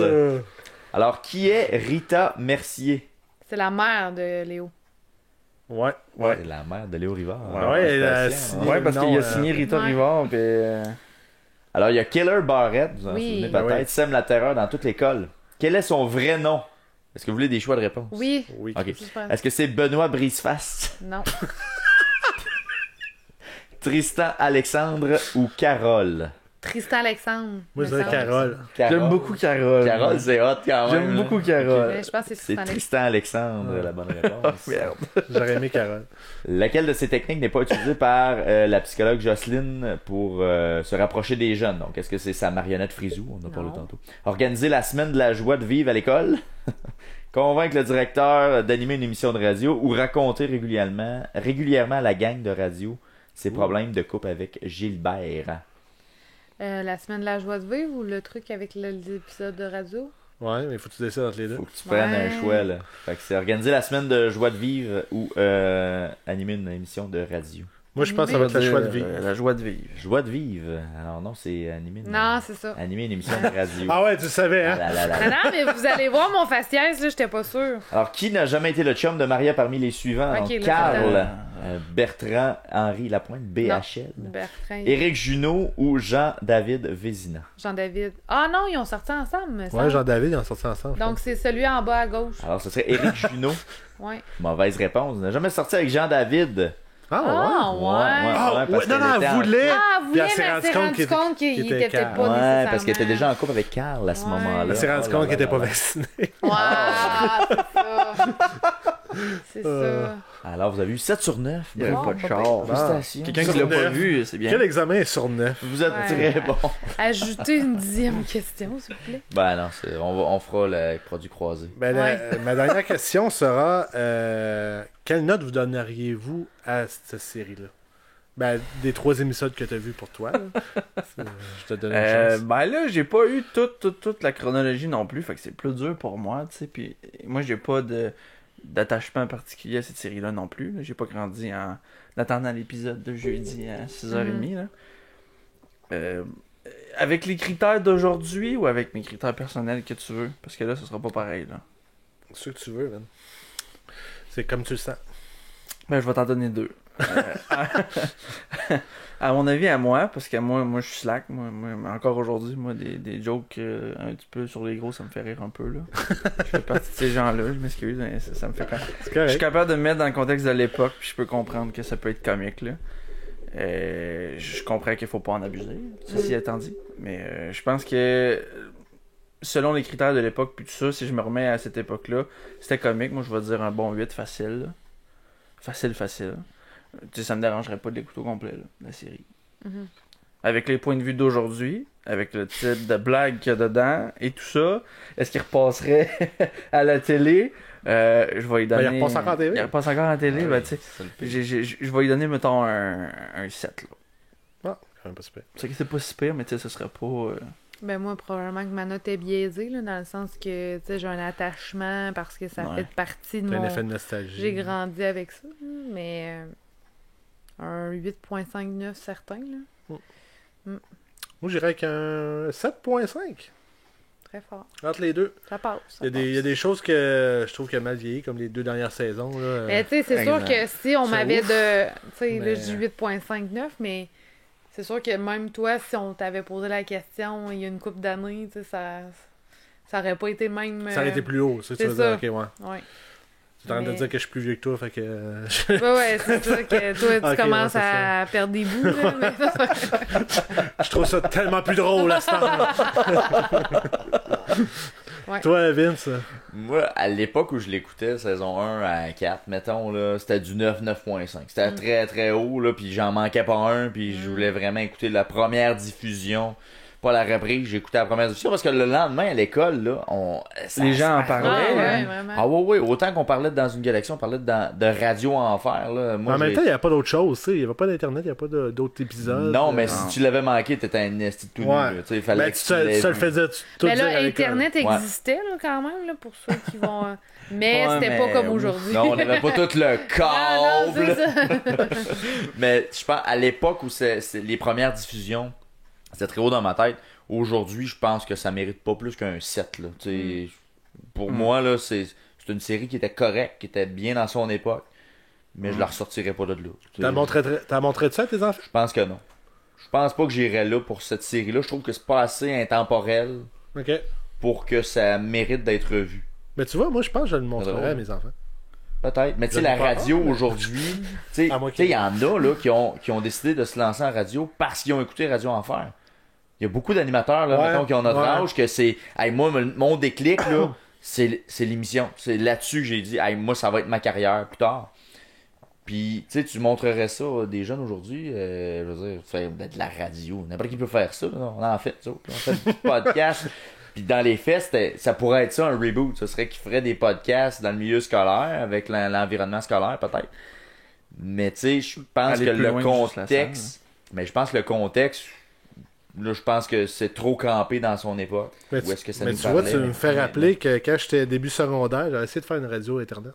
Alors, qui est Rita Mercier? C'est la mère de Léo. Ouais. C'est la mère de Léo Rivard. Ouais, parce qu'il a signé Rita Rivard. Puis... Alors, il y a Killer Barrett, vous en souvenez peut-être, sème la terreur dans toute l'école. Quel est son vrai nom? Est-ce que vous voulez des choix de réponse? Oui. Okay. Est-ce que c'est Benoît Briseface? Non. Tristan Alexandre ou Carole? Tristan Alexandre. Moi, je dirais Carole. J'aime beaucoup Carole. Carole, c'est hot quand même. J'aime beaucoup Carole. Je pense que c'est Tristan Alexandre, la bonne réponse. Merde. J'aurais aimé Carole. Laquelle de ces techniques n'est pas utilisée par la psychologue Jocelyne pour se rapprocher des jeunes? Donc, est-ce que c'est sa marionnette frisou? On en a parlé tantôt. Organiser la semaine de la joie de vivre à l'école? Convaincre le directeur d'animer une émission de radio ou raconter régulièrement à la gang de radio ses problèmes de couple avec Gilbert? La semaine de la joie de vivre ou le truc avec l'épisode de radio? Ouais, mais faut que tu décides entre les deux. Faut que tu prennes un choix, là. Fait que c'est organiser la semaine de joie de vivre ou animer une émission de radio. Moi, je pense que ça va être la joie de vivre. La joie de vivre. Joie de vivre. Alors non, c'est animer une... Non, c'est ça. Animer une émission de radio. Ah ouais, tu savais, hein? Non, mais vous allez voir mon faciès, là, j'étais pas sûre. Alors, qui n'a jamais été le chum de Maria parmi les suivants? Okay, Carl, Bertrand, Henri Lapointe, BHL, Bertrand, Éric Junot ou Jean-David Vézina? Jean-David. Ah non, ils ont sorti ensemble. Ouais, Jean-David, ils ont sorti ensemble. Donc, c'est celui en bas à gauche. Alors, ce serait Éric Junot. Ouais. Mauvaise réponse. Il n'a jamais sorti avec Jean-David. Ah ouais. Non, elle voulait. Mais elle s'est rendu compte qu'il était peut-être pas nécessairement. Parce qu'elle était déjà en couple avec Carl à ce moment-là. Elle s'est rendu compte qu'il était pas vacciné. Ouais, c'est ça. Alors, vous avez eu 7 sur 9. Il n'y avait pas de char. Quelqu'un qui l'a pas vu, c'est bien. Quel examen est sur 9? Vous êtes très bon. Ajoutez une 10e question, s'il vous plaît. Ben non, on fera le produit croisé. Ben, ma dernière question sera quelle note vous donneriez-vous à cette série-là? Ben, des 3 épisodes que tu as vus pour toi. Je te donne une chance. Ben là, j'ai pas eu toute la chronologie non plus, fait que c'est plus dur pour moi, tu sais. Puis moi, j'ai pas d'attachement particulier à cette série-là non plus. Là. J'ai pas grandi en attendant l'épisode de jeudi à 6h30. Là. Avec les critères d'aujourd'hui ou avec mes critères personnels que tu veux? Parce que là, ce sera pas pareil. Là. Ce que tu veux, man. C'est comme tu le sens. Ben, je vais t'en donner 2. À mon avis, à moi, parce que moi je suis slack. Moi, encore aujourd'hui, moi, des jokes un petit peu sur les gros, ça me fait rire un peu. Là. Je fais partie de ces gens-là, je m'excuse, mais ça me fait quand même. Je suis capable de me mettre dans le contexte de l'époque, puis je peux comprendre que ça peut être comique. Là. Je comprends qu'il faut pas en abuser, ceci étant dit. Mais je pense que selon les critères de l'époque, puis tout ça, si je me remets à cette époque-là, c'était comique. Moi, je vais dire un bon 8 facile. Là. Facile. Tu sais, ça me dérangerait pas de l'écouter au complet, là, la série. Mm-hmm. Avec les points de vue d'aujourd'hui, avec le type de blague qu'il y a dedans et tout ça, est-ce qu'il repasserait à la télé? Je vais lui donner... il repasse encore à télé. Il repasse encore à la télé, tu sais. Je vais lui donner, mettons, un 7, là. Ah, quand même pas super. C'est pas si pire, mais tu sais, ce serait pas... Ben moi, probablement que ma note est biaisée, là, dans le sens que, tu sais, j'ai un attachement parce que ça fait partie de mon... effet de nostalgie. J'ai grandi avec ça, mais... un 8.59 certain, là. Moi, j'irais avec un 7.5. Très fort. Entre les deux. Ça passe. Il y a des choses que je trouve qu'il a mal vieilli, comme les 2 dernières saisons. Là. Mais tu sais, c'est sûr que si on m'avait de... Tu sais, là, je dis 8.59, mais c'est sûr que même toi, si on t'avait posé la question il y a une couple d'années, tu sais, ça aurait pas été le même... Ça aurait été plus haut, ça, tu veux dire. Ok, ouais. Tu es en train de dire que je suis plus vieux que toi, fait que... ouais, c'est ça, que toi, tu commences à perdre des bouts, là, mais... Je trouve ça tellement plus drôle, à ce temps-là. Ouais. Toi, Vince? Moi, à l'époque où je l'écoutais, saison 1 à 4, mettons, là, c'était du 9.5. C'était très très haut, là, puis j'en manquais pas un, puis je voulais vraiment écouter la première diffusion. Pas la reprise, j'écoutais la première diffusion parce que le lendemain à l'école, là, les gens en parlaient. Oui, autant qu'on parlait de Dans une galaxie, on parlait de Radio Enfer. Là. Moi, en même temps, il n'y avait pas d'autre chose, il n'y avait pas d'internet, il n'y avait pas d'autres épisodes. Non, mais si tu l'avais manqué, t'étais un esti tout nu. Tu le faisais tout mais là, Internet existait là, quand même, là, pour ceux qui vont. Mais c'était pas comme aujourd'hui. Non, on n'avait pas tout le câble. Mais je pense, à l'époque où c'est les premières diffusions, c'était très haut dans ma tête. Aujourd'hui, je pense que ça mérite pas plus qu'un 7. Là. Pour moi, là, c'est une série qui était correcte, qui était bien dans son époque. Mais je la ressortirais pas de là. T'as montré ça à tes enfants? Je pense que non. Je pense pas que j'irais là pour cette série-là. Je trouve que c'est pas assez intemporel pour que ça mérite d'être revu. Mais tu vois, moi, je pense que je le montrerais à mes enfants. Peut-être. Mais tu sais, la radio aujourd'hui, tu sais, il y en a là, qui ont décidé de se lancer en radio parce qu'ils ont écouté Radio Enfer. Il y a beaucoup d'animateurs là, mettons, qui ont notre âge que c'est. Hey, moi, mon déclic, là, c'est l'émission. C'est là-dessus que j'ai dit, hey, moi, ça va être ma carrière plus tard. Puis, tu sais, tu montrerais ça à des jeunes aujourd'hui, je veux dire, faire de la radio. N'importe qui peut faire ça. Là. On en fait ça. On fait des podcasts. Puis dans les faits, ça pourrait être ça, un reboot. Ce serait qu'ils feraient des podcasts dans le milieu scolaire, avec l'environnement scolaire, peut-être. Mais tu sais, je pense que le contexte... Mais je pense que le contexte... Là, je pense que c'est trop campé dans son époque. Mais tu vois, tu me fais rappeler que quand j'étais début secondaire, j'avais essayé de faire une radio Internet.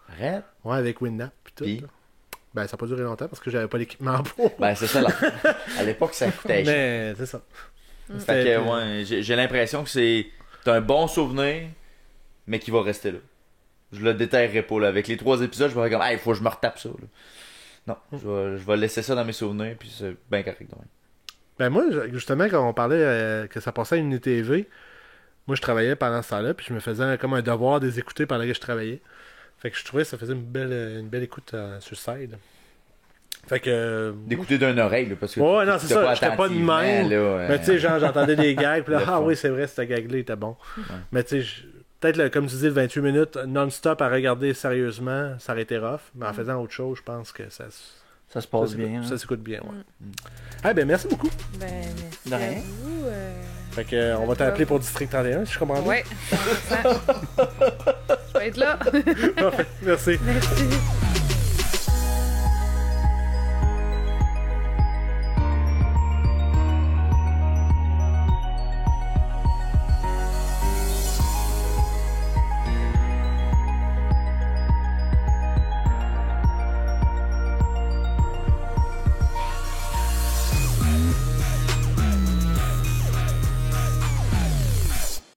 Arrête? Ouais, avec Winamp et tout. Puis? Ben, ça n'a pas duré longtemps parce que j'avais pas l'équipement pour. Ben, c'est ça, là. À l'époque, ça coûtait cher. Mais, c'est ça. Fait que, ouais, j'ai l'impression que c'est un bon souvenir, mais qui va rester là. Je le déterrerai pas, là. Avec les 3 épisodes, je vais faire comme, il faut que je me retape ça, là. Non, je vais laisser ça dans mes souvenirs, puis c'est bien correct. Donc. Ben, moi, justement, quand on parlait que ça passait à une TV, moi, je travaillais pendant ce temps-là, puis je me faisais comme un devoir de les écouter pendant que je travaillais. Fait que je trouvais que ça faisait une belle écoute sur Side. Fait que. D'écouter d'une oreille, là, parce que. Ouais, non, c'est ça, j'étais pas de même. Là, mais tu sais, genre, j'entendais des gags, puis là, oui, c'est vrai, ce gag-là était bon. Ouais. Mais tu sais, peut-être, comme tu dis, 28 minutes non-stop à regarder sérieusement, ça aurait été rough. Mais en faisant autre chose, je pense que ça se passe bien. Ça s'écoute bien, ouais. Ah, ben, merci beaucoup. Ben, merci. À vous, Fait que, on va t'appeler pour District 31, si je comprends bien. Ouais, 100%. Je vais être là. Parfait, merci. Merci.